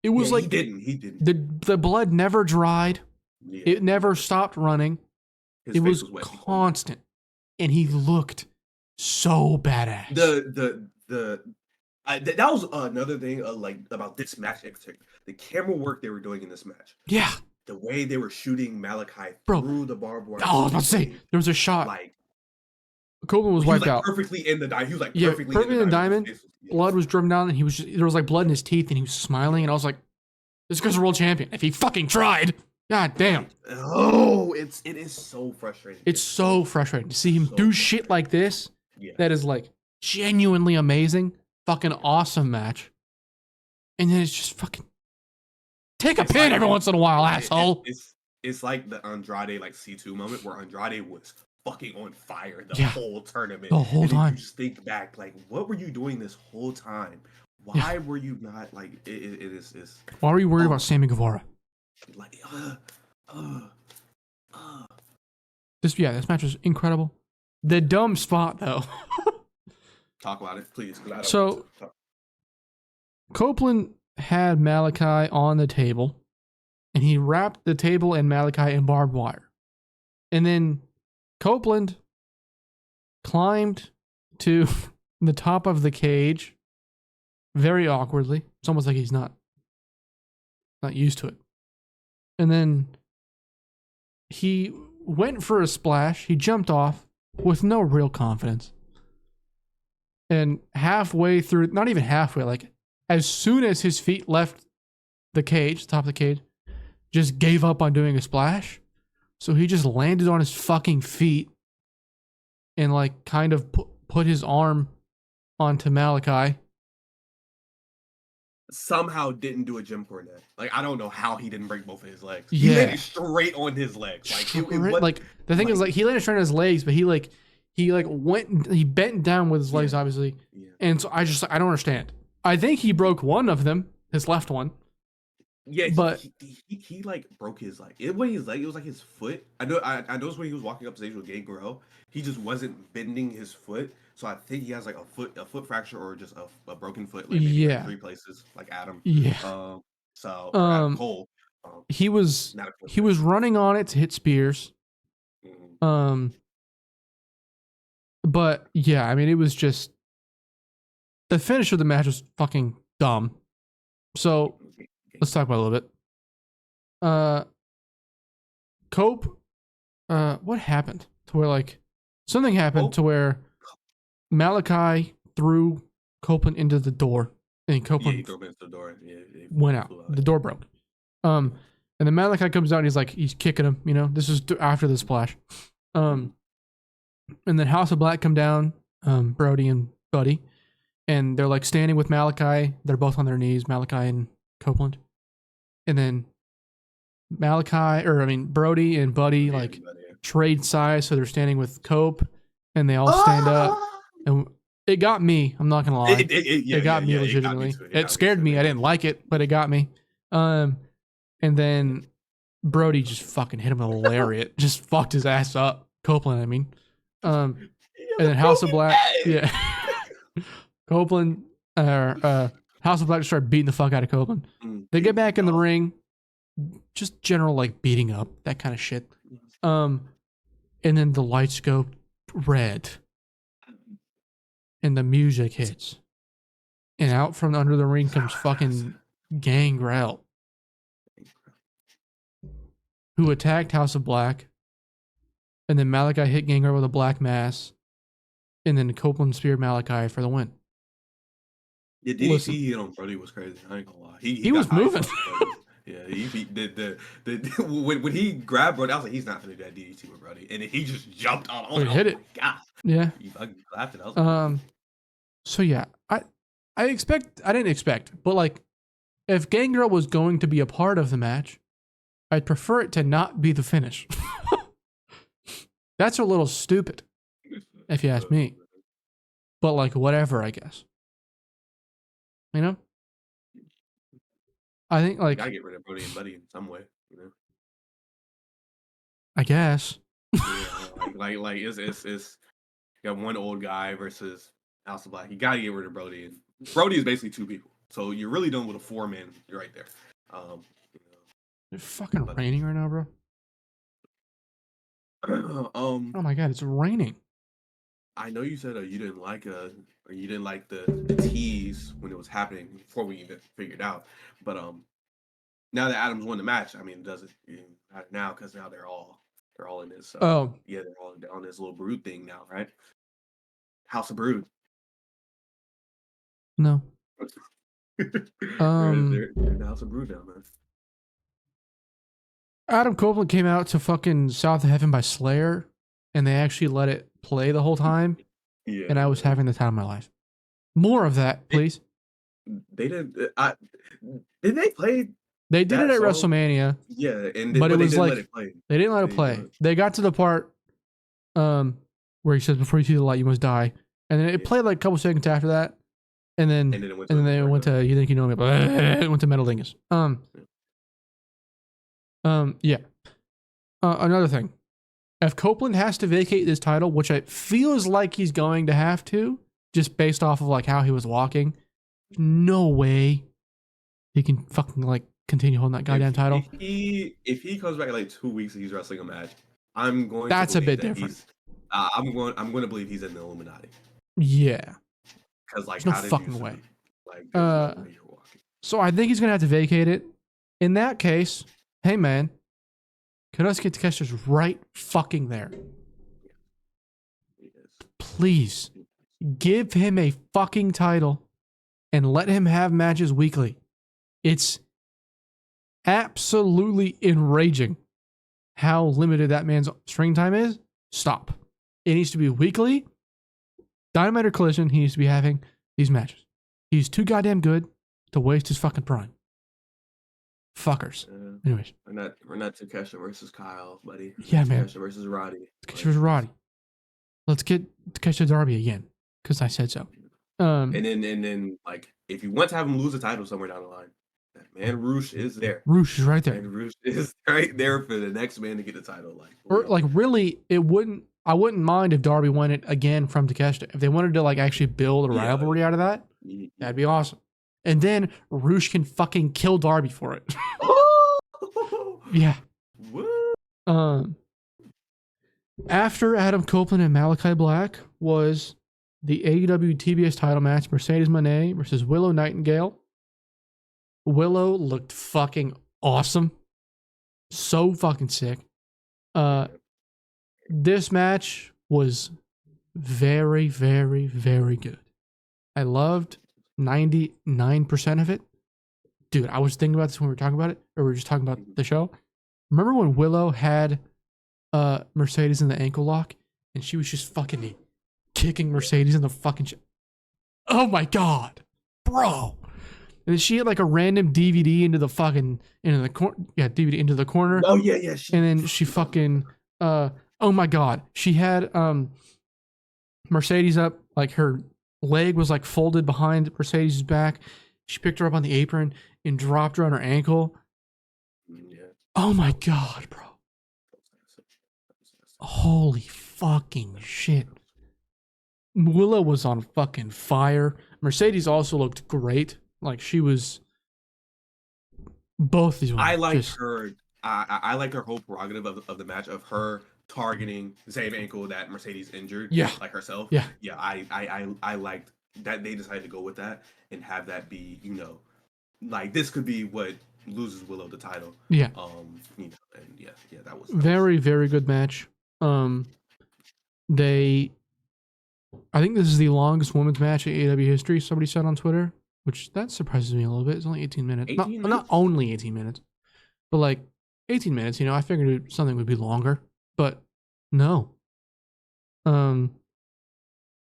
It was like he didn't. The blood never dried. Yeah. It never stopped running. It was constant, and he looked so badass. That was another thing like about this match in particular. The camera work they were doing in this match. Yeah. The way they were shooting Malachi Bro, through the barbed wire. I was about to say, there was a shot. Like Copeland was wiped out. Perfectly in the diamond. He was like perfectly in the diamond. Yes. Blood was driven down, and he was there was like blood in his teeth, and he was smiling, and I was like, "This guy's a world champion. If he fucking tried, god damn." Oh, it is so frustrating. It's so frustrating to see him do shit like this. Yeah. That is like genuinely amazing, fucking awesome match, and then it's just fucking take a pin every once in a while, asshole. It's like the Andrade like C2 moment where Andrade was fucking on fire the whole tournament. The whole time. You just think back, like, what were you doing this whole time? Why were you not like it is? Why were you worried about Sammy Guevara? Like, this match was incredible. The dumb spot though. Talk about it, please. So Copeland had Malachi on the table, and he wrapped the table and Malachi in barbed wire, and then Copeland climbed to the top of the cage very awkwardly. It's almost like he's not used to it. And then he went for a splash. He jumped off with no real confidence. And halfway through, not even halfway, like as soon as his feet left the cage, top of the cage, just gave up on doing a splash. So he just landed on his fucking feet and like kind of put his arm onto Malachi. Somehow didn't do a Jim Cornette. Like, I don't know how he didn't break both of his legs. Yeah. He landed straight on his legs. Like the thing is, like, he landed straight on his legs, but he bent down with his legs, obviously. Yeah. And so I don't understand. I think he broke one of them, his left one. Yeah, but he like broke his like it wasn't his leg, it was like his foot. I noticed when he was walking up stage with Gangrel, he just wasn't bending his foot. So I think he has like a foot fracture or just a broken foot, like maybe in 3 places, like Adam. Yeah. Adam Cole. He was running on it to hit spears. Mm-hmm. But yeah, I mean, it was just the finish of the match was fucking dumb. So let's talk about it a little bit. Cope, what happened to where like something happened to where Malachi threw Copeland into the door, and Copeland went out. The door broke. And then Malachi comes out and he's kicking him. You know, this is after the splash. And then House of Black come down, Brody and Buddy, and they're like standing with Malachi. They're both on their knees, Malachi and Copeland. And then Brody and Buddy trade sides, so they're standing with Cope, and they all stand up. And it got me. I'm not gonna lie. It got me legitimately. It scared me. I didn't like it, but it got me. And then Brody just fucking hit him with a lariat. Just fucked his ass up. Copeland, I mean. And then House of Black. Yeah. Copeland. House of Black started beating the fuck out of Copeland. They get back in the ring. Just general like beating up, that kind of shit. And then the lights go red. And the music hits. And out from under the ring comes fucking Gangrel, who attacked House of Black. And then Malachi hit Gangrel with a black mass. And then Copeland speared Malachi for the win. Yeah, DDT hit on Brody was crazy. I ain't gonna lie. He was moving. Yeah, he when he grabbed Brody, I was like, he's not gonna do that DDT with Brody, and he just jumped on. He hit it. God. Yeah. He fucking clapped it. So yeah, I didn't expect, but like, if Gangrel was going to be a part of the match, I'd prefer it to not be the finish. That's a little stupid, if you ask me. But like, whatever, I guess. You know? I think like gotta get rid of Brody and Buddy in some way, you know. I guess. Yeah, like it's you got one old guy versus House of Black. You gotta get rid of Brody, and Brody is basically 2 people. So you're really done with a 4-man. You're right there. You know. It's fucking raining right now, bro. Oh my god, it's raining. I know you said you didn't like or you didn't like the tease when it was happening before we even figured out. But now that Adams won the match, I mean, it doesn't matter now because now they're all in this. They're all on this little Brood thing now, right? House of Brood. No. They're in the House of Brood now, man. Adam Copeland came out to fucking South of Heaven by Slayer, and they actually let it play the whole time. Yeah. And I was having the time of my life. More of that, please. They did. Did they play? They did it at WrestleMania. Yeah, but it was like they didn't let it play. They got to the part where he says, "Before you see the light, you must die," and then it played like a couple seconds after that, and then it went to "You Think You Know Me," but it went to Metal Dingus. Yeah. Another thing, if Copeland has to vacate this title, which it feels like he's going to have to, just based off of like how he was walking, no way he can fucking like continue holding that goddamn title. If he comes back in like 2 weeks and he's wrestling a match, I'm going. That's a bit different. I'm going to believe he's in the Illuminati. Yeah. Because like, there's no fucking way. Like, no way you're walking. So I think he's gonna have to vacate it. In that case, hey man, Konosuke Takeshi's right fucking there. Please give him a fucking title and let him have matches weekly. It's absolutely enraging how limited that man's string time is. Stop. It needs to be weekly. Dynamite or Collision, he needs to be having these matches. He's too goddamn good to waste his fucking prime. Fuckers. Anyways. We're not Takeshi versus Kyle, buddy. Yeah, man. Takeshi versus Roddy. Takeshi versus Roddy. Let's get Takeshi Darby again, because I said so. And then like, if you want to have him lose a title somewhere down the line, man, Roosh is there. Roosh is right there. And Roosh is right there for the next man to get the title. Like, or like, really, I wouldn't mind if Darby won it again from Takeshita. If they wanted to like actually build a rivalry out of that, that'd be awesome. And then Roosh can fucking kill Darby for it. Yeah. After Adam Copeland and Malachi Black was the AEW TBS title match, Mercedes Moné versus Willow Nightingale. Willow looked fucking awesome. So fucking sick. This match was very, very, very good. I loved 99% of it. Dude, I was thinking about this when we were talking about it, or we were just talking about the show. Remember when Willow had Mercedes in the ankle lock, and she was just fucking kicking Mercedes in the fucking oh my god, bro! And then she had like a random DVD into the fucking DVD into the corner. Oh yeah. And then she fucking oh my god, she had Mercedes up, like her leg was like folded behind Mercedes' back. She picked her up on the apron and dropped her on her ankle. Yeah. Oh my god, bro. Holy fucking shit. Willow was on fucking fire. Mercedes also looked great. Like, she was both these ones. I like her. I like her whole prerogative of the match, of her targeting the same ankle that Mercedes injured. Yeah. Like herself. Yeah. Yeah. I liked that they decided to go with that and have that be, like, this could be what loses Willow the title. Yeah. And that was very, very good match. I think this is the longest women's match in AEW history, somebody said on Twitter, which that surprises me a little bit. It's only 18 minutes. Not only 18 minutes, but like 18 minutes, I figured something would be longer, but no. But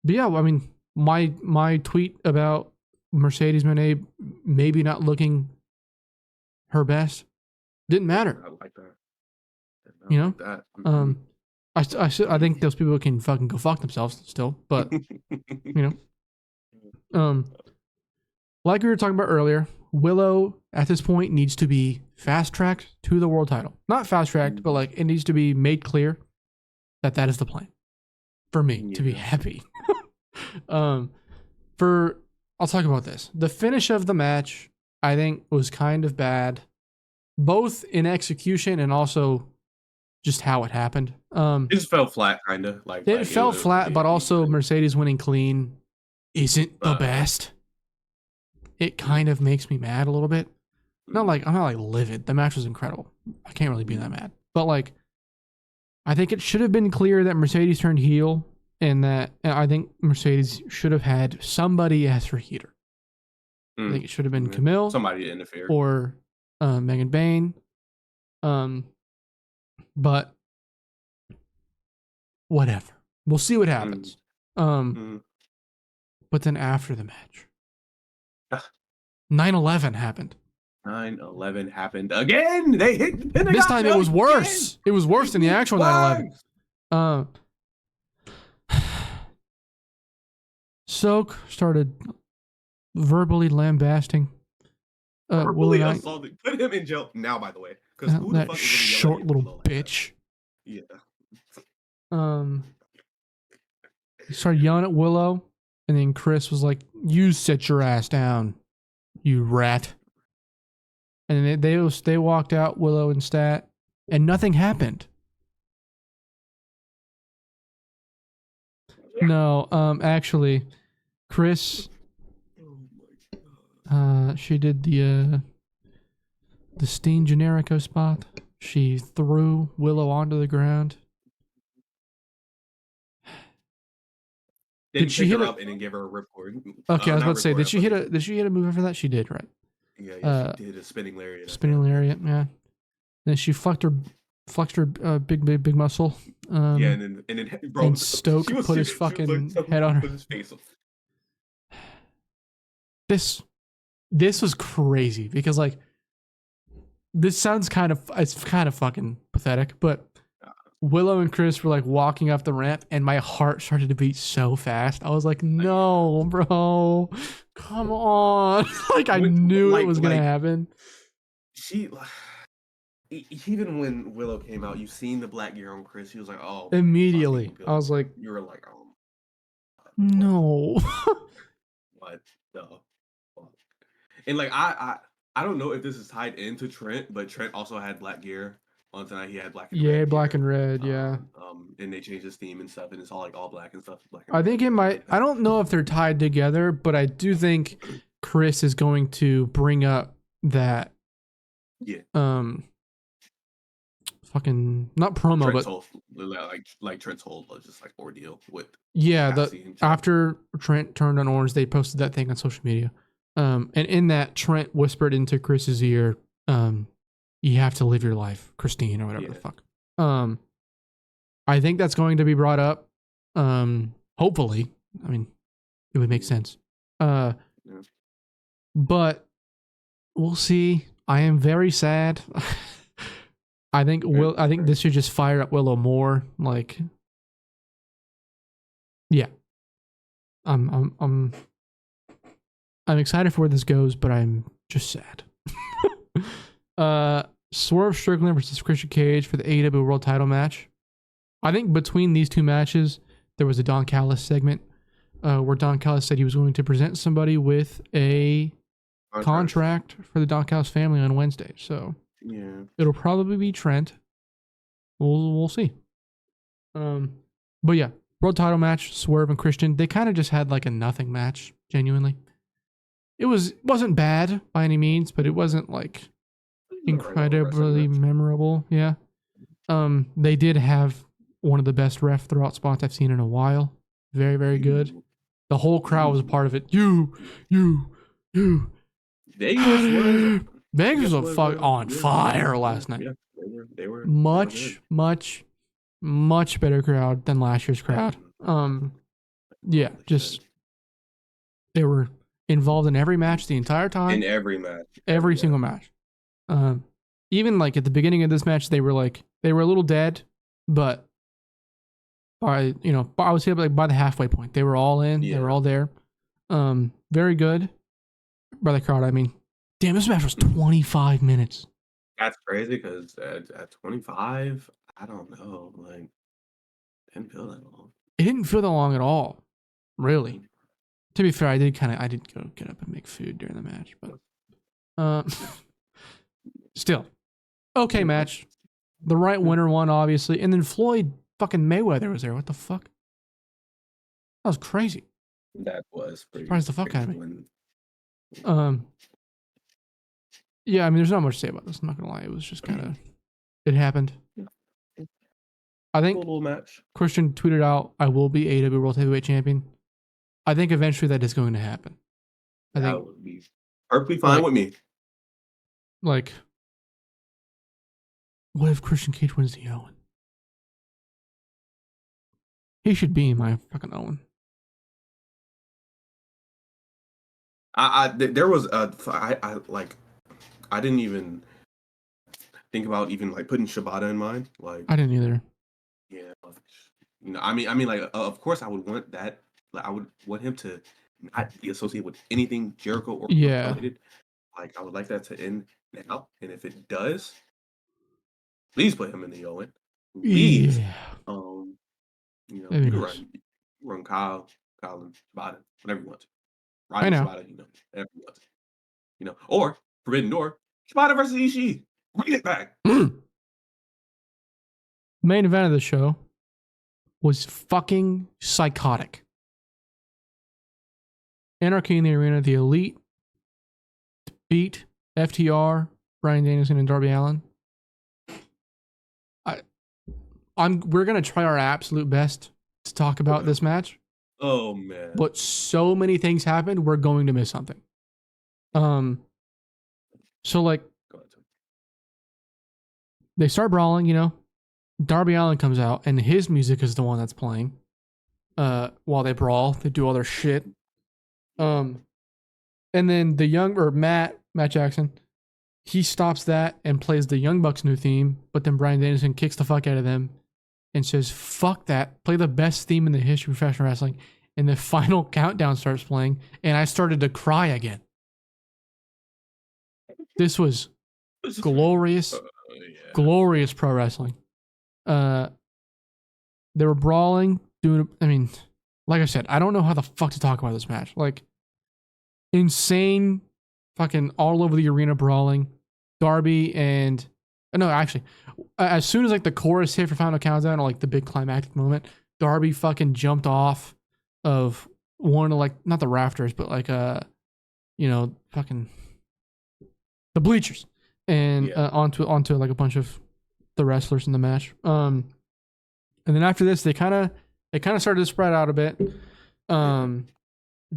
yeah, I mean, my tweet about Mercedes Moné maybe not looking her best didn't matter. I like that. Like that. I think those people can fucking go fuck themselves still, but like we were talking about earlier, Willow at this point needs to be fast tracked to the world title. Not fast tracked, but like it needs to be made clear that is the plan for me to be happy. I'll talk about this. The finish of the match, I think, was kind of bad, both in execution and also just how it happened. It just fell flat, kind of. It fell flat, but also Mercedes winning clean isn't the best. It kind of makes me mad a little bit. I'm not like livid. The match was incredible. I can't really be that mad. But like, I think it should have been clear that Mercedes turned heel, and I think Mercedes should have had somebody as her heater. I think it should have been Camille, somebody to interfere, or Megan Bain. But whatever. We'll see what happens. But then after the match, 9/11 happened. 9/11 happened again. They hit. This time it was worse. Again. It was worse than the actual 9/11. Soak started verbally lambasting. Verbally assaulting. Put him in jail now, by the way. Because who the fuck is short little bitch. Yeah. He started yelling at Willow, and then Chris was like, "You sit your ass down, you rat." And then they walked out, Willow and Stat, and nothing happened. No, actually, Chris, she did the Steen Generico spot. She threw Willow onto the ground. Did she hit her up and then give her a ripcord? Okay, I was about to say, did she hit a move after that? She did, right? Yeah, she did a spinning lariat. Spinning lariat, yeah. Then she flexed her big muscle. And then bro, and Stoke put his fucking head on her. Put his face up. This was crazy because like this sounds it's kind of fucking pathetic, but Willow and Chris were like walking up the ramp and my heart started to beat so fast. I was like, no, bro, come on. Like I knew it was going to happen. Even when Willow came out, you seen the black gear on Chris. He was like, oh. Immediately. I was like. You were like, oh. No. What the fuck? And like, I don't know if this is tied into Trent, but Trent also had black gear. On tonight he had black and red. Black and red, yeah. And they changed his theme and stuff, and it's all like all black and stuff. I think it might. I don't know if they're tied together, but I do think Chris is going to bring up that. Yeah. Fucking not promo, Trent's but whole, like Trent's whole just like ordeal with. Yeah, after Trent turned on Orange, they posted that thing on social media. And in that, Trent whispered into Chris's ear, you have to live your life, Christine, or whatever the fuck. I think that's going to be brought up. Hopefully. I mean, it would make sense. But we'll see. I am very sad. I think this should just fire up Willow more. Like, yeah. I'm excited for where this goes, but I'm just sad. Swerve Strickland versus Christian Cage for the AEW World Title match. I think between these two matches, there was a Don Callis segment where Don Callis said he was going to present somebody with a contract for the Don Callis family on Wednesday. So yeah, it'll probably be Trent. We'll see. But yeah, World Title match, Swerve and Christian. They kind of just had like a nothing match. Genuinely, it wasn't bad by any means, but it wasn't like incredibly memorable. Yeah. They did have one of the best ref throughout spots I've seen in a while. Very, very good. The whole crowd was a part of it. You. Vegas was on fire last night. Yeah, they were much better crowd than last year's crowd. Yeah, just they were involved in every match the entire time. In every match. Every single match. Even like at the beginning of this match, they were a little dead, but I would say like by the halfway point, they were all in. Yeah. They were all there. Very good by the crowd. I mean, damn, this match was 25 minutes. That's crazy because at 25, I don't know, like, it didn't feel that long. It didn't feel that long at all, really. To be fair, I did go get up and make food during the match, but still, okay match. The right winner won, obviously. And then Floyd fucking Mayweather was there. What the fuck? That was crazy. That was pretty. Surprised the fuck out of me. Yeah, I mean, there's not much to say about this. I'm not gonna lie. It was just kind of, it happened. I think little match. Christian tweeted out, "I will be AEW World Heavyweight Champion." I think eventually that is going to happen. That would be perfectly fine with me. Like, what if Christian Cage wins the Owen? He should be my fucking Owen. There was I didn't even think about even like putting Shibata in mind. Like I didn't either. Yeah, I mean, like of course I would want that. Like I would want him to not be associated with anything Jericho or related. Like I would like that to end now, and if it does, please put him in the Owen. Please, you know, you can run Kyle and Shibata, whatever you want to. Roddy Shibata, you know, whatever you want to. You know, or Forbidden Door, Shibata versus Ishii. Bring it back. Main event of the show was fucking psychotic. Anarchy in the Arena, the Elite beat FTR, Bryan Danielson, and Darby Allin. We're gonna try our absolute best to talk about this match. Oh man! But so many things happened, we're going to miss something. So like, they start brawling, you know. Darby Allin comes out, and his music is the one that's playing. While they brawl, they do all their shit. And then Matt Jackson, he stops that and plays the Young Bucks' new theme. But then Bryan Danielson kicks the fuck out of them and says, "Fuck that! Play the best theme in the history of professional wrestling." And the final countdown starts playing, and I started to cry again. This was glorious, glorious pro wrestling. They were brawling, like I said, I don't know how the fuck to talk about this match. Like, insane, fucking all over the arena brawling. Darby and as soon as like the chorus hit for final countdown, or like the big climactic moment, Darby fucking jumped off of one of like not the rafters, but like fucking the bleachers and onto like a bunch of the wrestlers in the match. And then after this, they kind of started to spread out a bit.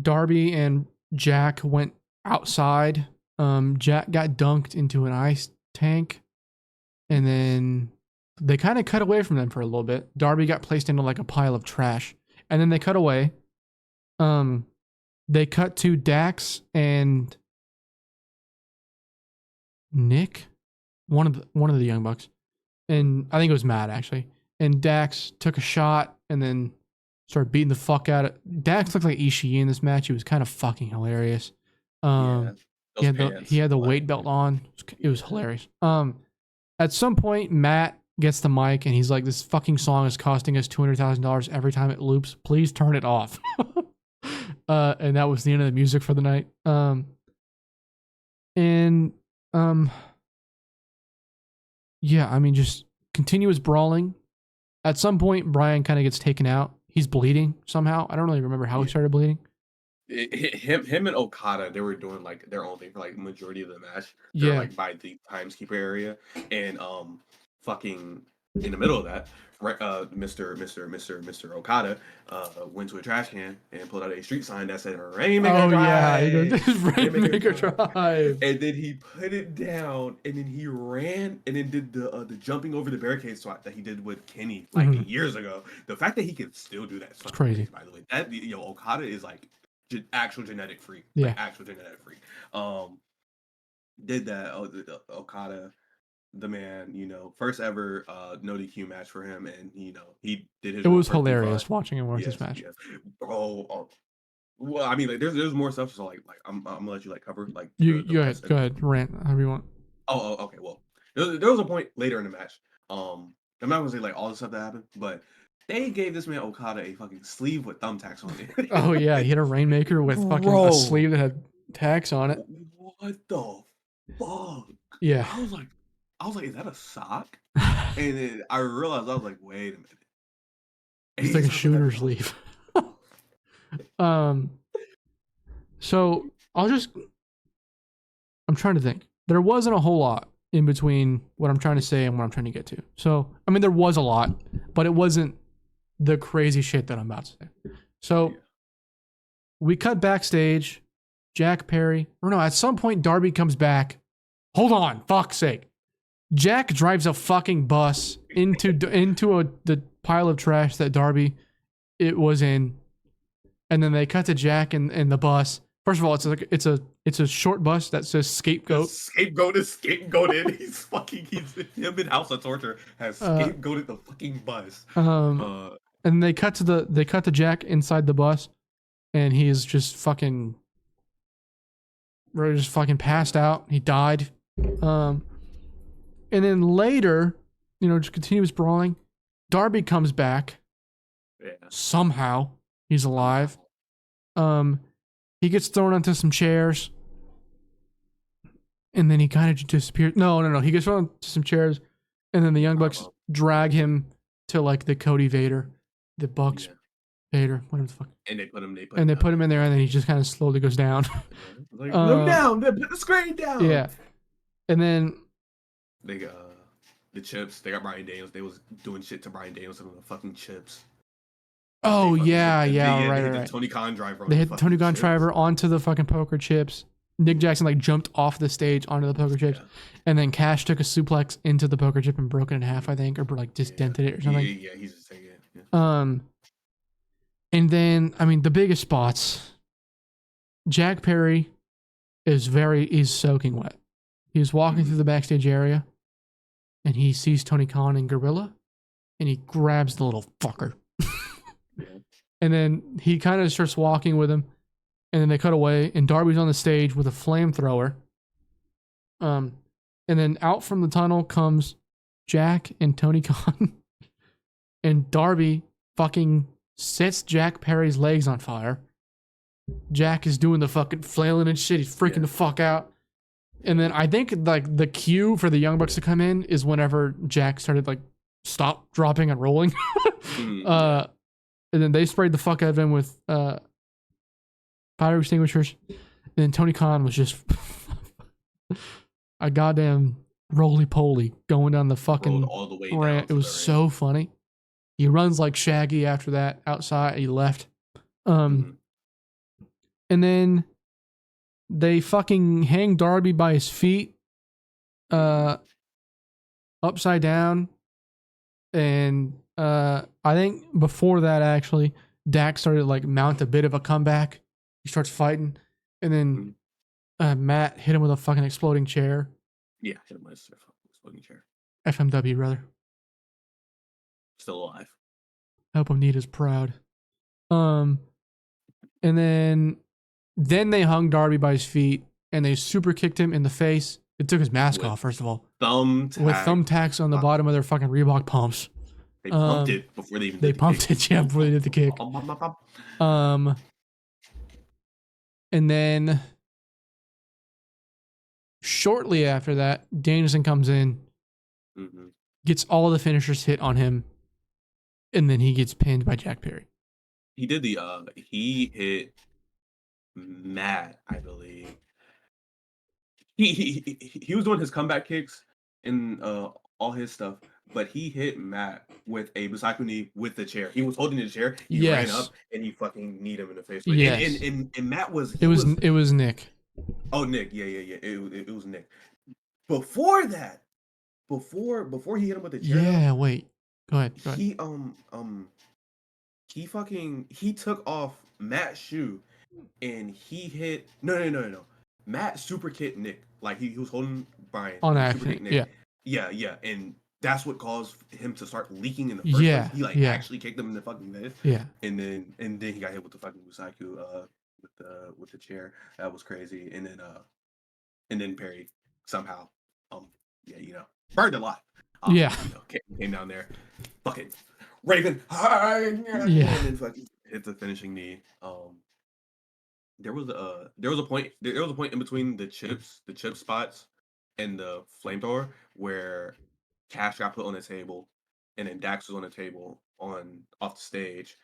Darby and Jack went outside. Jack got dunked into an ice tank, and then they kind of cut away from them for a little bit. Darby got placed into like a pile of trash, and then they cut away. They cut to Dax and Nick, one of the Young Bucks, and I think it was Matt actually. And Dax took a shot and then started beating the fuck out of Dax. Looked like Ishii in this match. He was kind of fucking hilarious. He had the weight belt on. It was hilarious. At some point, Matt gets the mic and he's like, "This fucking song is costing us $200,000 every time it loops. Please turn it off." And that was the end of the music for the night. Just continuous brawling. At some point, Bryan kind of gets taken out. He's bleeding somehow. I don't really remember how he started bleeding. Him and Okada, they were doing like their own thing for like majority of the match. They're like by the timekeeper area, and fucking in the middle of that, right? Mr. Okada went to a trash can and pulled out a street sign that said "Rainmaker Drive." Yeah, he goes, "Rainmaker Drive," and then he put it down, and then he ran, and then did the jumping over the barricade swat that he did with Kenny like years ago. The fact that he can still do that, it's crazy. By the way, that Okada is like actual genetic freak. Yeah, like, actual genetic freak. Did that? Okada. The man, first ever no DQ match for him, and he did his. It was hilarious watching him work this match. Yes. Well, I mean, like there's more stuff. So like I'm gonna let you like cover like. You go ahead, rant however you want. Oh, okay. Well, there was a point later in the match. I'm not gonna say like all the stuff that happened, but they gave this man Okada a fucking sleeve with thumbtacks on it. Oh yeah, he had a Rainmaker with fucking a sleeve that had tacks on it. What the fuck? Yeah, I was like, I was like, is that a sock? And then I realized, I was like, wait a minute. It's like a shooter's sleeve. So I'm trying to think. There wasn't a whole lot in between what I'm trying to say and what I'm trying to get to. So, I mean, there was a lot, but it wasn't the crazy shit that I'm about to say. So, we cut backstage. Jack Perry, or no, at some point, Darby comes back. Hold on, fuck's sake. Jack drives a fucking bus into the pile of trash that Darby was in, and then they cut to Jack in the bus. First of all, it's a short bus that says scapegoat. Scapegoat is scapegoated. He's him in House of Torture has scapegoated the fucking bus. And they cut to Jack inside the bus, and he is just fucking passed out. He died. And then later, just continues brawling. Darby comes back. Yeah. Somehow he's alive. He gets thrown onto some chairs, and then he kind of just disappears. No. He gets thrown onto some chairs, and then the Young Bucks drag him to like the Cody Vader, the Bucks Vader, whatever the fuck. And they put him in there, and then he just kind of slowly goes down. Like, look down, put the screen down. Yeah, and then they got the chips. They got Bryan Daniels. They was doing shit to Bryan Daniels on the fucking chips. Oh yeah, right. The Tony Khan driver. They hit Tony Khan driver onto the fucking poker chips. Nick Jackson like jumped off the stage onto the poker chips, and then Cash took a suplex into the poker chip and broke it in half, I think, or like just dented it or something. Yeah, he's just saying it. Yeah. And then I mean the biggest spots. Jack Perry is soaking wet. He's walking through the backstage area, and he sees Tony Khan and Gorilla, and he grabs the little fucker. And then he kind of starts walking with him, and then they cut away, and Darby's on the stage with a flamethrower. And then out from the tunnel comes Jack and Tony Khan, and Darby fucking sets Jack Perry's legs on fire. Jack is doing the fucking flailing and shit. He's freaking the fuck out. And then I think like the cue for the Young Bucks to come in is whenever Jack started like stop, dropping, and rolling. And then they sprayed the fuck out of him with fire extinguishers. And then Tony Khan was just a goddamn roly-poly going down the fucking all the way ramp. It was so funny. He runs like Shaggy after that outside. He left. And then they fucking hang Darby by his feet upside down. And I think before that, actually, Dak started to like mount a bit of a comeback. He starts fighting, and then Matt hit him with a fucking exploding chair. Yeah, hit him with a exploding chair. FMW, brother. Still alive. I hope Anita's proud. And then they hung Darby by his feet, and they super kicked him in the face. It took his mask off, first of all. With thumbtacks on the bottom of their fucking Reebok pumps. They pumped it before they even did the kick. Yeah, before they did the kick. And then shortly after that, Danielson comes in, gets all the finishers hit on him, and then he gets pinned by Jack Perry. He did he hit Matt, I believe. He was doing his comeback kicks and all his stuff, but he hit Matt with a Busaiku knee with the chair. He was holding the chair. He ran up and he fucking kneed him in the face. Yes. And Matt was. It was Nick. Oh, Nick. Yeah. It was Nick. Before that, before he hit him with the chair. Yeah. Wait. Go ahead. He took off Matt's shoe and he hit. No. Matt super kicked Nick. Like he was holding Brian on accident. Yeah, and that's what caused him to start leaking in the first place. He actually kicked him in the fucking face. Yeah, and then he got hit with the fucking Busaiku with the chair. That was crazy. And then Perry somehow burned a lot. Came down there, fucking Raven, and then fucking hit the finishing knee. There was a point in between the chip spots and the flamethrower where Cash got put on the table, and then Dax was on the table off the stage.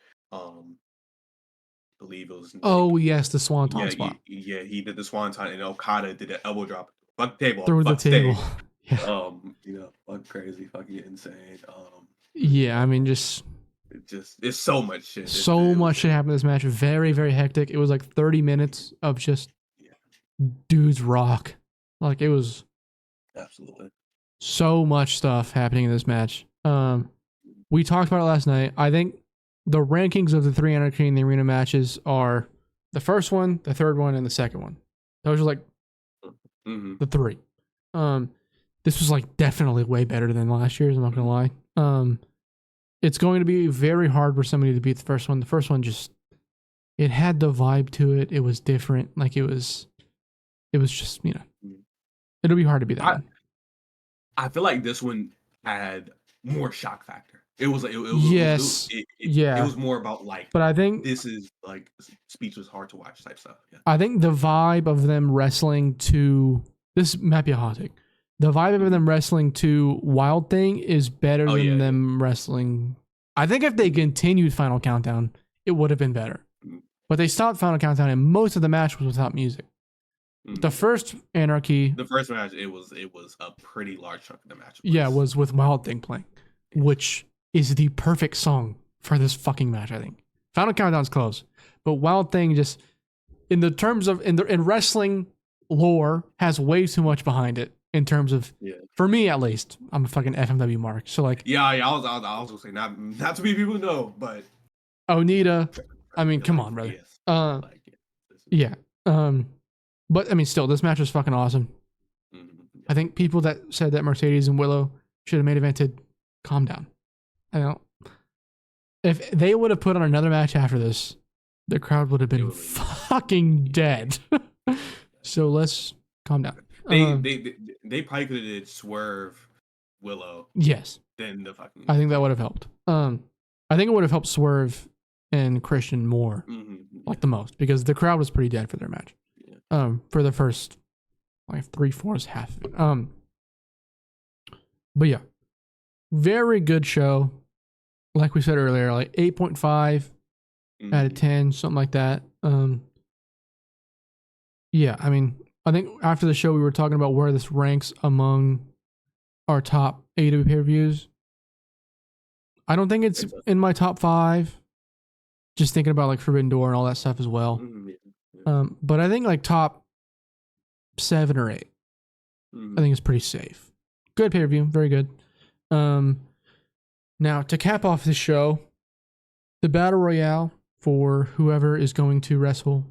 Believe it was yes, the Swanton spot. He did the Swanton, and Okada did the elbow drop. Fuck the table. Through the table. Yeah. Fuck crazy, fucking insane. Yeah, I mean, it's so much shit. So much shit happened in this match. Very, very hectic. It was like 30 minutes of just dudes rock. Like, it was absolutely so much stuff happening in this match. We talked about it last night. I think the rankings of the 3 Anarchy in the Arena matches are the first one, the third one, and the second one. Those are like the 3. This was like definitely way better than last year's, I'm not gonna lie. It's going to be very hard for somebody to beat the first one. The first one it had the vibe to it. It was different. Like it was just, it'll be hard to beat that one. I feel like this one had more shock factor. It was more about like, but I think this is like speech was hard to watch type stuff. Yeah. I think the vibe of them wrestling to this might be a hot take. The vibe of them wrestling to Wild Thing is better than them wrestling. I think if they continued Final Countdown, it would have been better. But they stopped Final Countdown, and most of the match was without music. The first Anarchy, the first match, it was a pretty large chunk of the match. Was with Wild Thing playing, which is the perfect song for this fucking match. I think Final Countdown's close, but Wild Thing just in the terms of in wrestling lore has way too much behind it. In terms of, for me at least, I'm a fucking FMW mark. So like, I was gonna say not to be people know, but Onita, I mean, come on, brother. But I mean, still, this match was fucking awesome. I think people that said that Mercedes and Willow should have main evented, calm down. I don't. If they would have put on another match after this, the crowd would have been fucking dead. So let's calm down. They probably could have did Swerve, Willow. Yes. Then the fucking. I think that would have helped. I think it would have helped Swerve and Christian more, like the most, because the crowd was pretty dead for their match. For the first like 3/4 half of it. But yeah, very good show. Like we said earlier, like 8.5 out of 10, something like that. Yeah, I mean, I think after the show we were talking about where this ranks among our top AEW pay-per-views. I don't think it's in my top 5. Just thinking about like Forbidden Door and all that stuff as well. But I think like top 7 or 8. I think it's pretty safe. Good pay-per-view, very good. Now to cap off this show, the Battle Royale for whoever is going to wrestle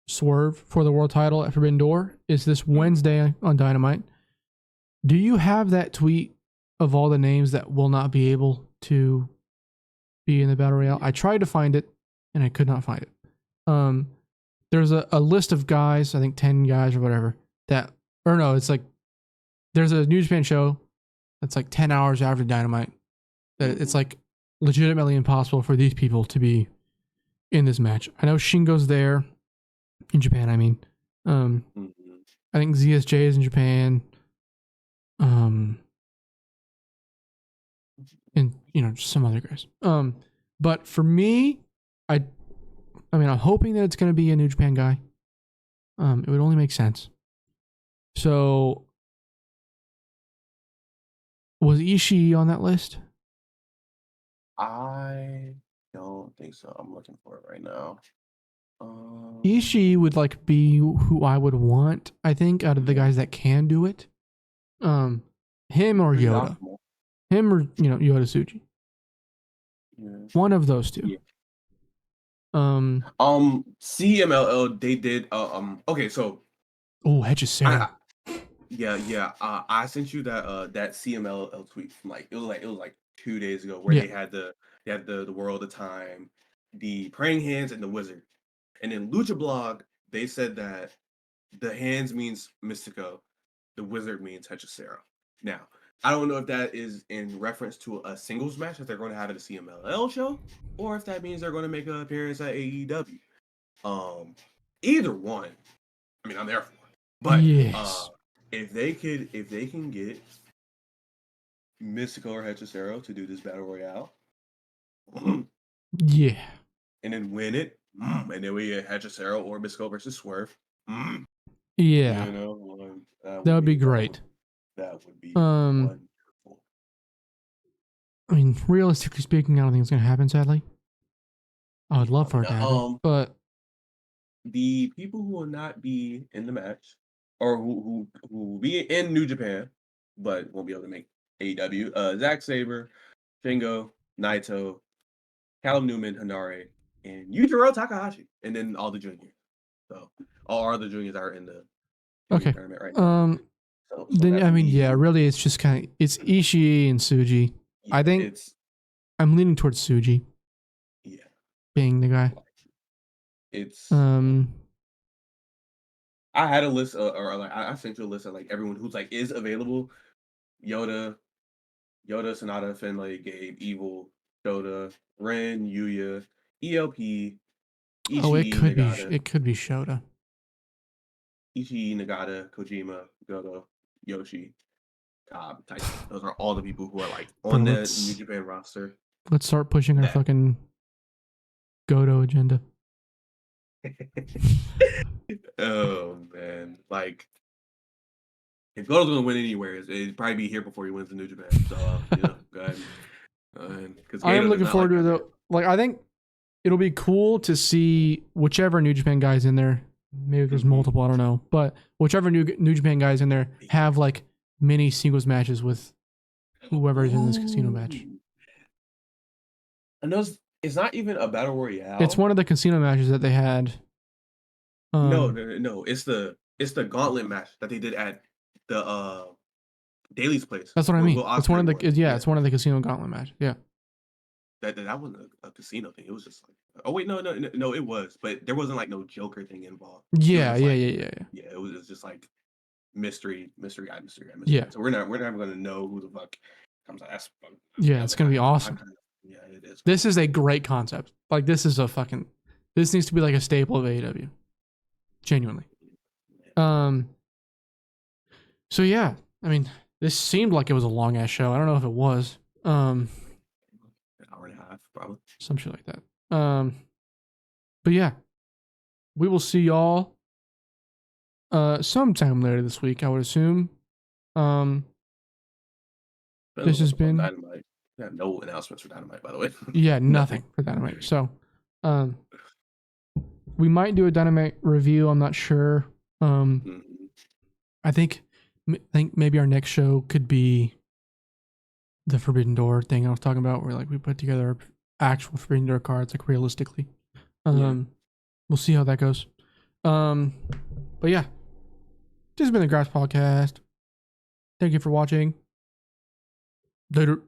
Swerve for the world title at Forbidden Door is this Wednesday on Dynamite. Do you have that tweet of all the names that will not be able to be in the Battle Royale? I tried to find it and I could not find it. There's a list of guys, I think 10 guys or whatever, it's like there's a New Japan show that's like 10 hours after Dynamite. That it's like legitimately impossible for these people to be in this match. I know Shingo's there in Japan, I mean. I think ZSJ is in Japan. And just some other guys. But for me, I mean, I'm hoping that it's going to be a New Japan guy. It would only make sense. So, was Ishii on that list? I don't think so. I'm looking for it right now. Ishii would like be who I would want, I think, out of the guys that can do it. Him or Yoda. Him or, Yoda Tsuji. Yeah. One of those two. Yeah. CMLL, they did okay, so Hechicero. I sent you that CMLL tweet from it was like 2 days ago where they had the World of Time, the Praying Hands, and the Wizard. And in Lucha Blog, they said that the hands means Mystico, the Wizard means Hechicero. Now, I don't know if that is in reference to a singles match that they're going to have at a CMLL show, or if that means they're going to make an appearance at AEW. Either one, I mean, I'm there for it. But yes. if they can get Mystico or Hechicero to do this battle royale. Yeah. And then win it. And then we get Hechicero or Mystico versus Swerve. Yeah. You know, that would be great. That would be wonderful. I mean, realistically speaking, I don't think it's going to happen, sadly. I would love for it to happen, but the people who will not be in the match, or who will be in New Japan, but won't be able to make AEW, Zack Sabre, Shingo, Naito, Callum Newman, Hanare, and Yujiro Takahashi, and then all the juniors. So all other juniors are in the tournament right now. So then I mean, yeah, really, it's just kind of it's Ishii and Tsuji. Yeah, I think I'm leaning towards Tsuji. Yeah, being the guy. It's I had a list, or like I sent you a list of like everyone who's like is available. Yoda, Sonata, Finlay, Gabe, Evil, Shota, Ren, Yuya, ELP. Ishii, Nagata. It could be Shota. Ishii, Nagata, Kojima, Goto, Yoshi, Cobb, Tyson. Those are all the people who are like on the New Japan roster. Let's start pushing our fucking Goto agenda. Oh man, like if Goto's gonna win anywhere, it'd probably be here before he wins the New Japan. So go ahead. I am looking forward to it though. Like I think it'll be cool to see whichever New Japan guys in there. Maybe there's multiple, I don't know, but whichever New Japan guys in there have like mini singles matches with whoever is in this casino match. And it's not even a battle royale. It's one of the casino matches that they had. No. It's the gauntlet match that they did at the Daly's place. That's what I mean. It's one of the it's one of the casino gauntlet matches. Yeah. That wasn't a casino thing. It was just like, oh wait, no, it was, but there wasn't like no Joker thing involved. Yeah. Yeah, it was just like mystery guy. Yeah. So we're not going to know who the fuck comes out. It's going to be awesome. Yeah, it is. This is a great concept. Like this needs to be like a staple of AEW. Genuinely. So yeah, I mean, this seemed like it was a long ass show. I don't know if it was. An hour and a half, probably. Some shit like that. But yeah, we will see y'all sometime later this week, I would assume. This has been Dynamite. Yeah, no announcements for Dynamite, by the way. Yeah, nothing for Dynamite. So, we might do a Dynamite review. I'm not sure. I think maybe our next show could be the Forbidden Door thing I was talking about, where like we put together actual Forbidden Door cards, like realistically. We'll see how that goes. But yeah, this has been the Graps podcast. Thank you for watching. Later.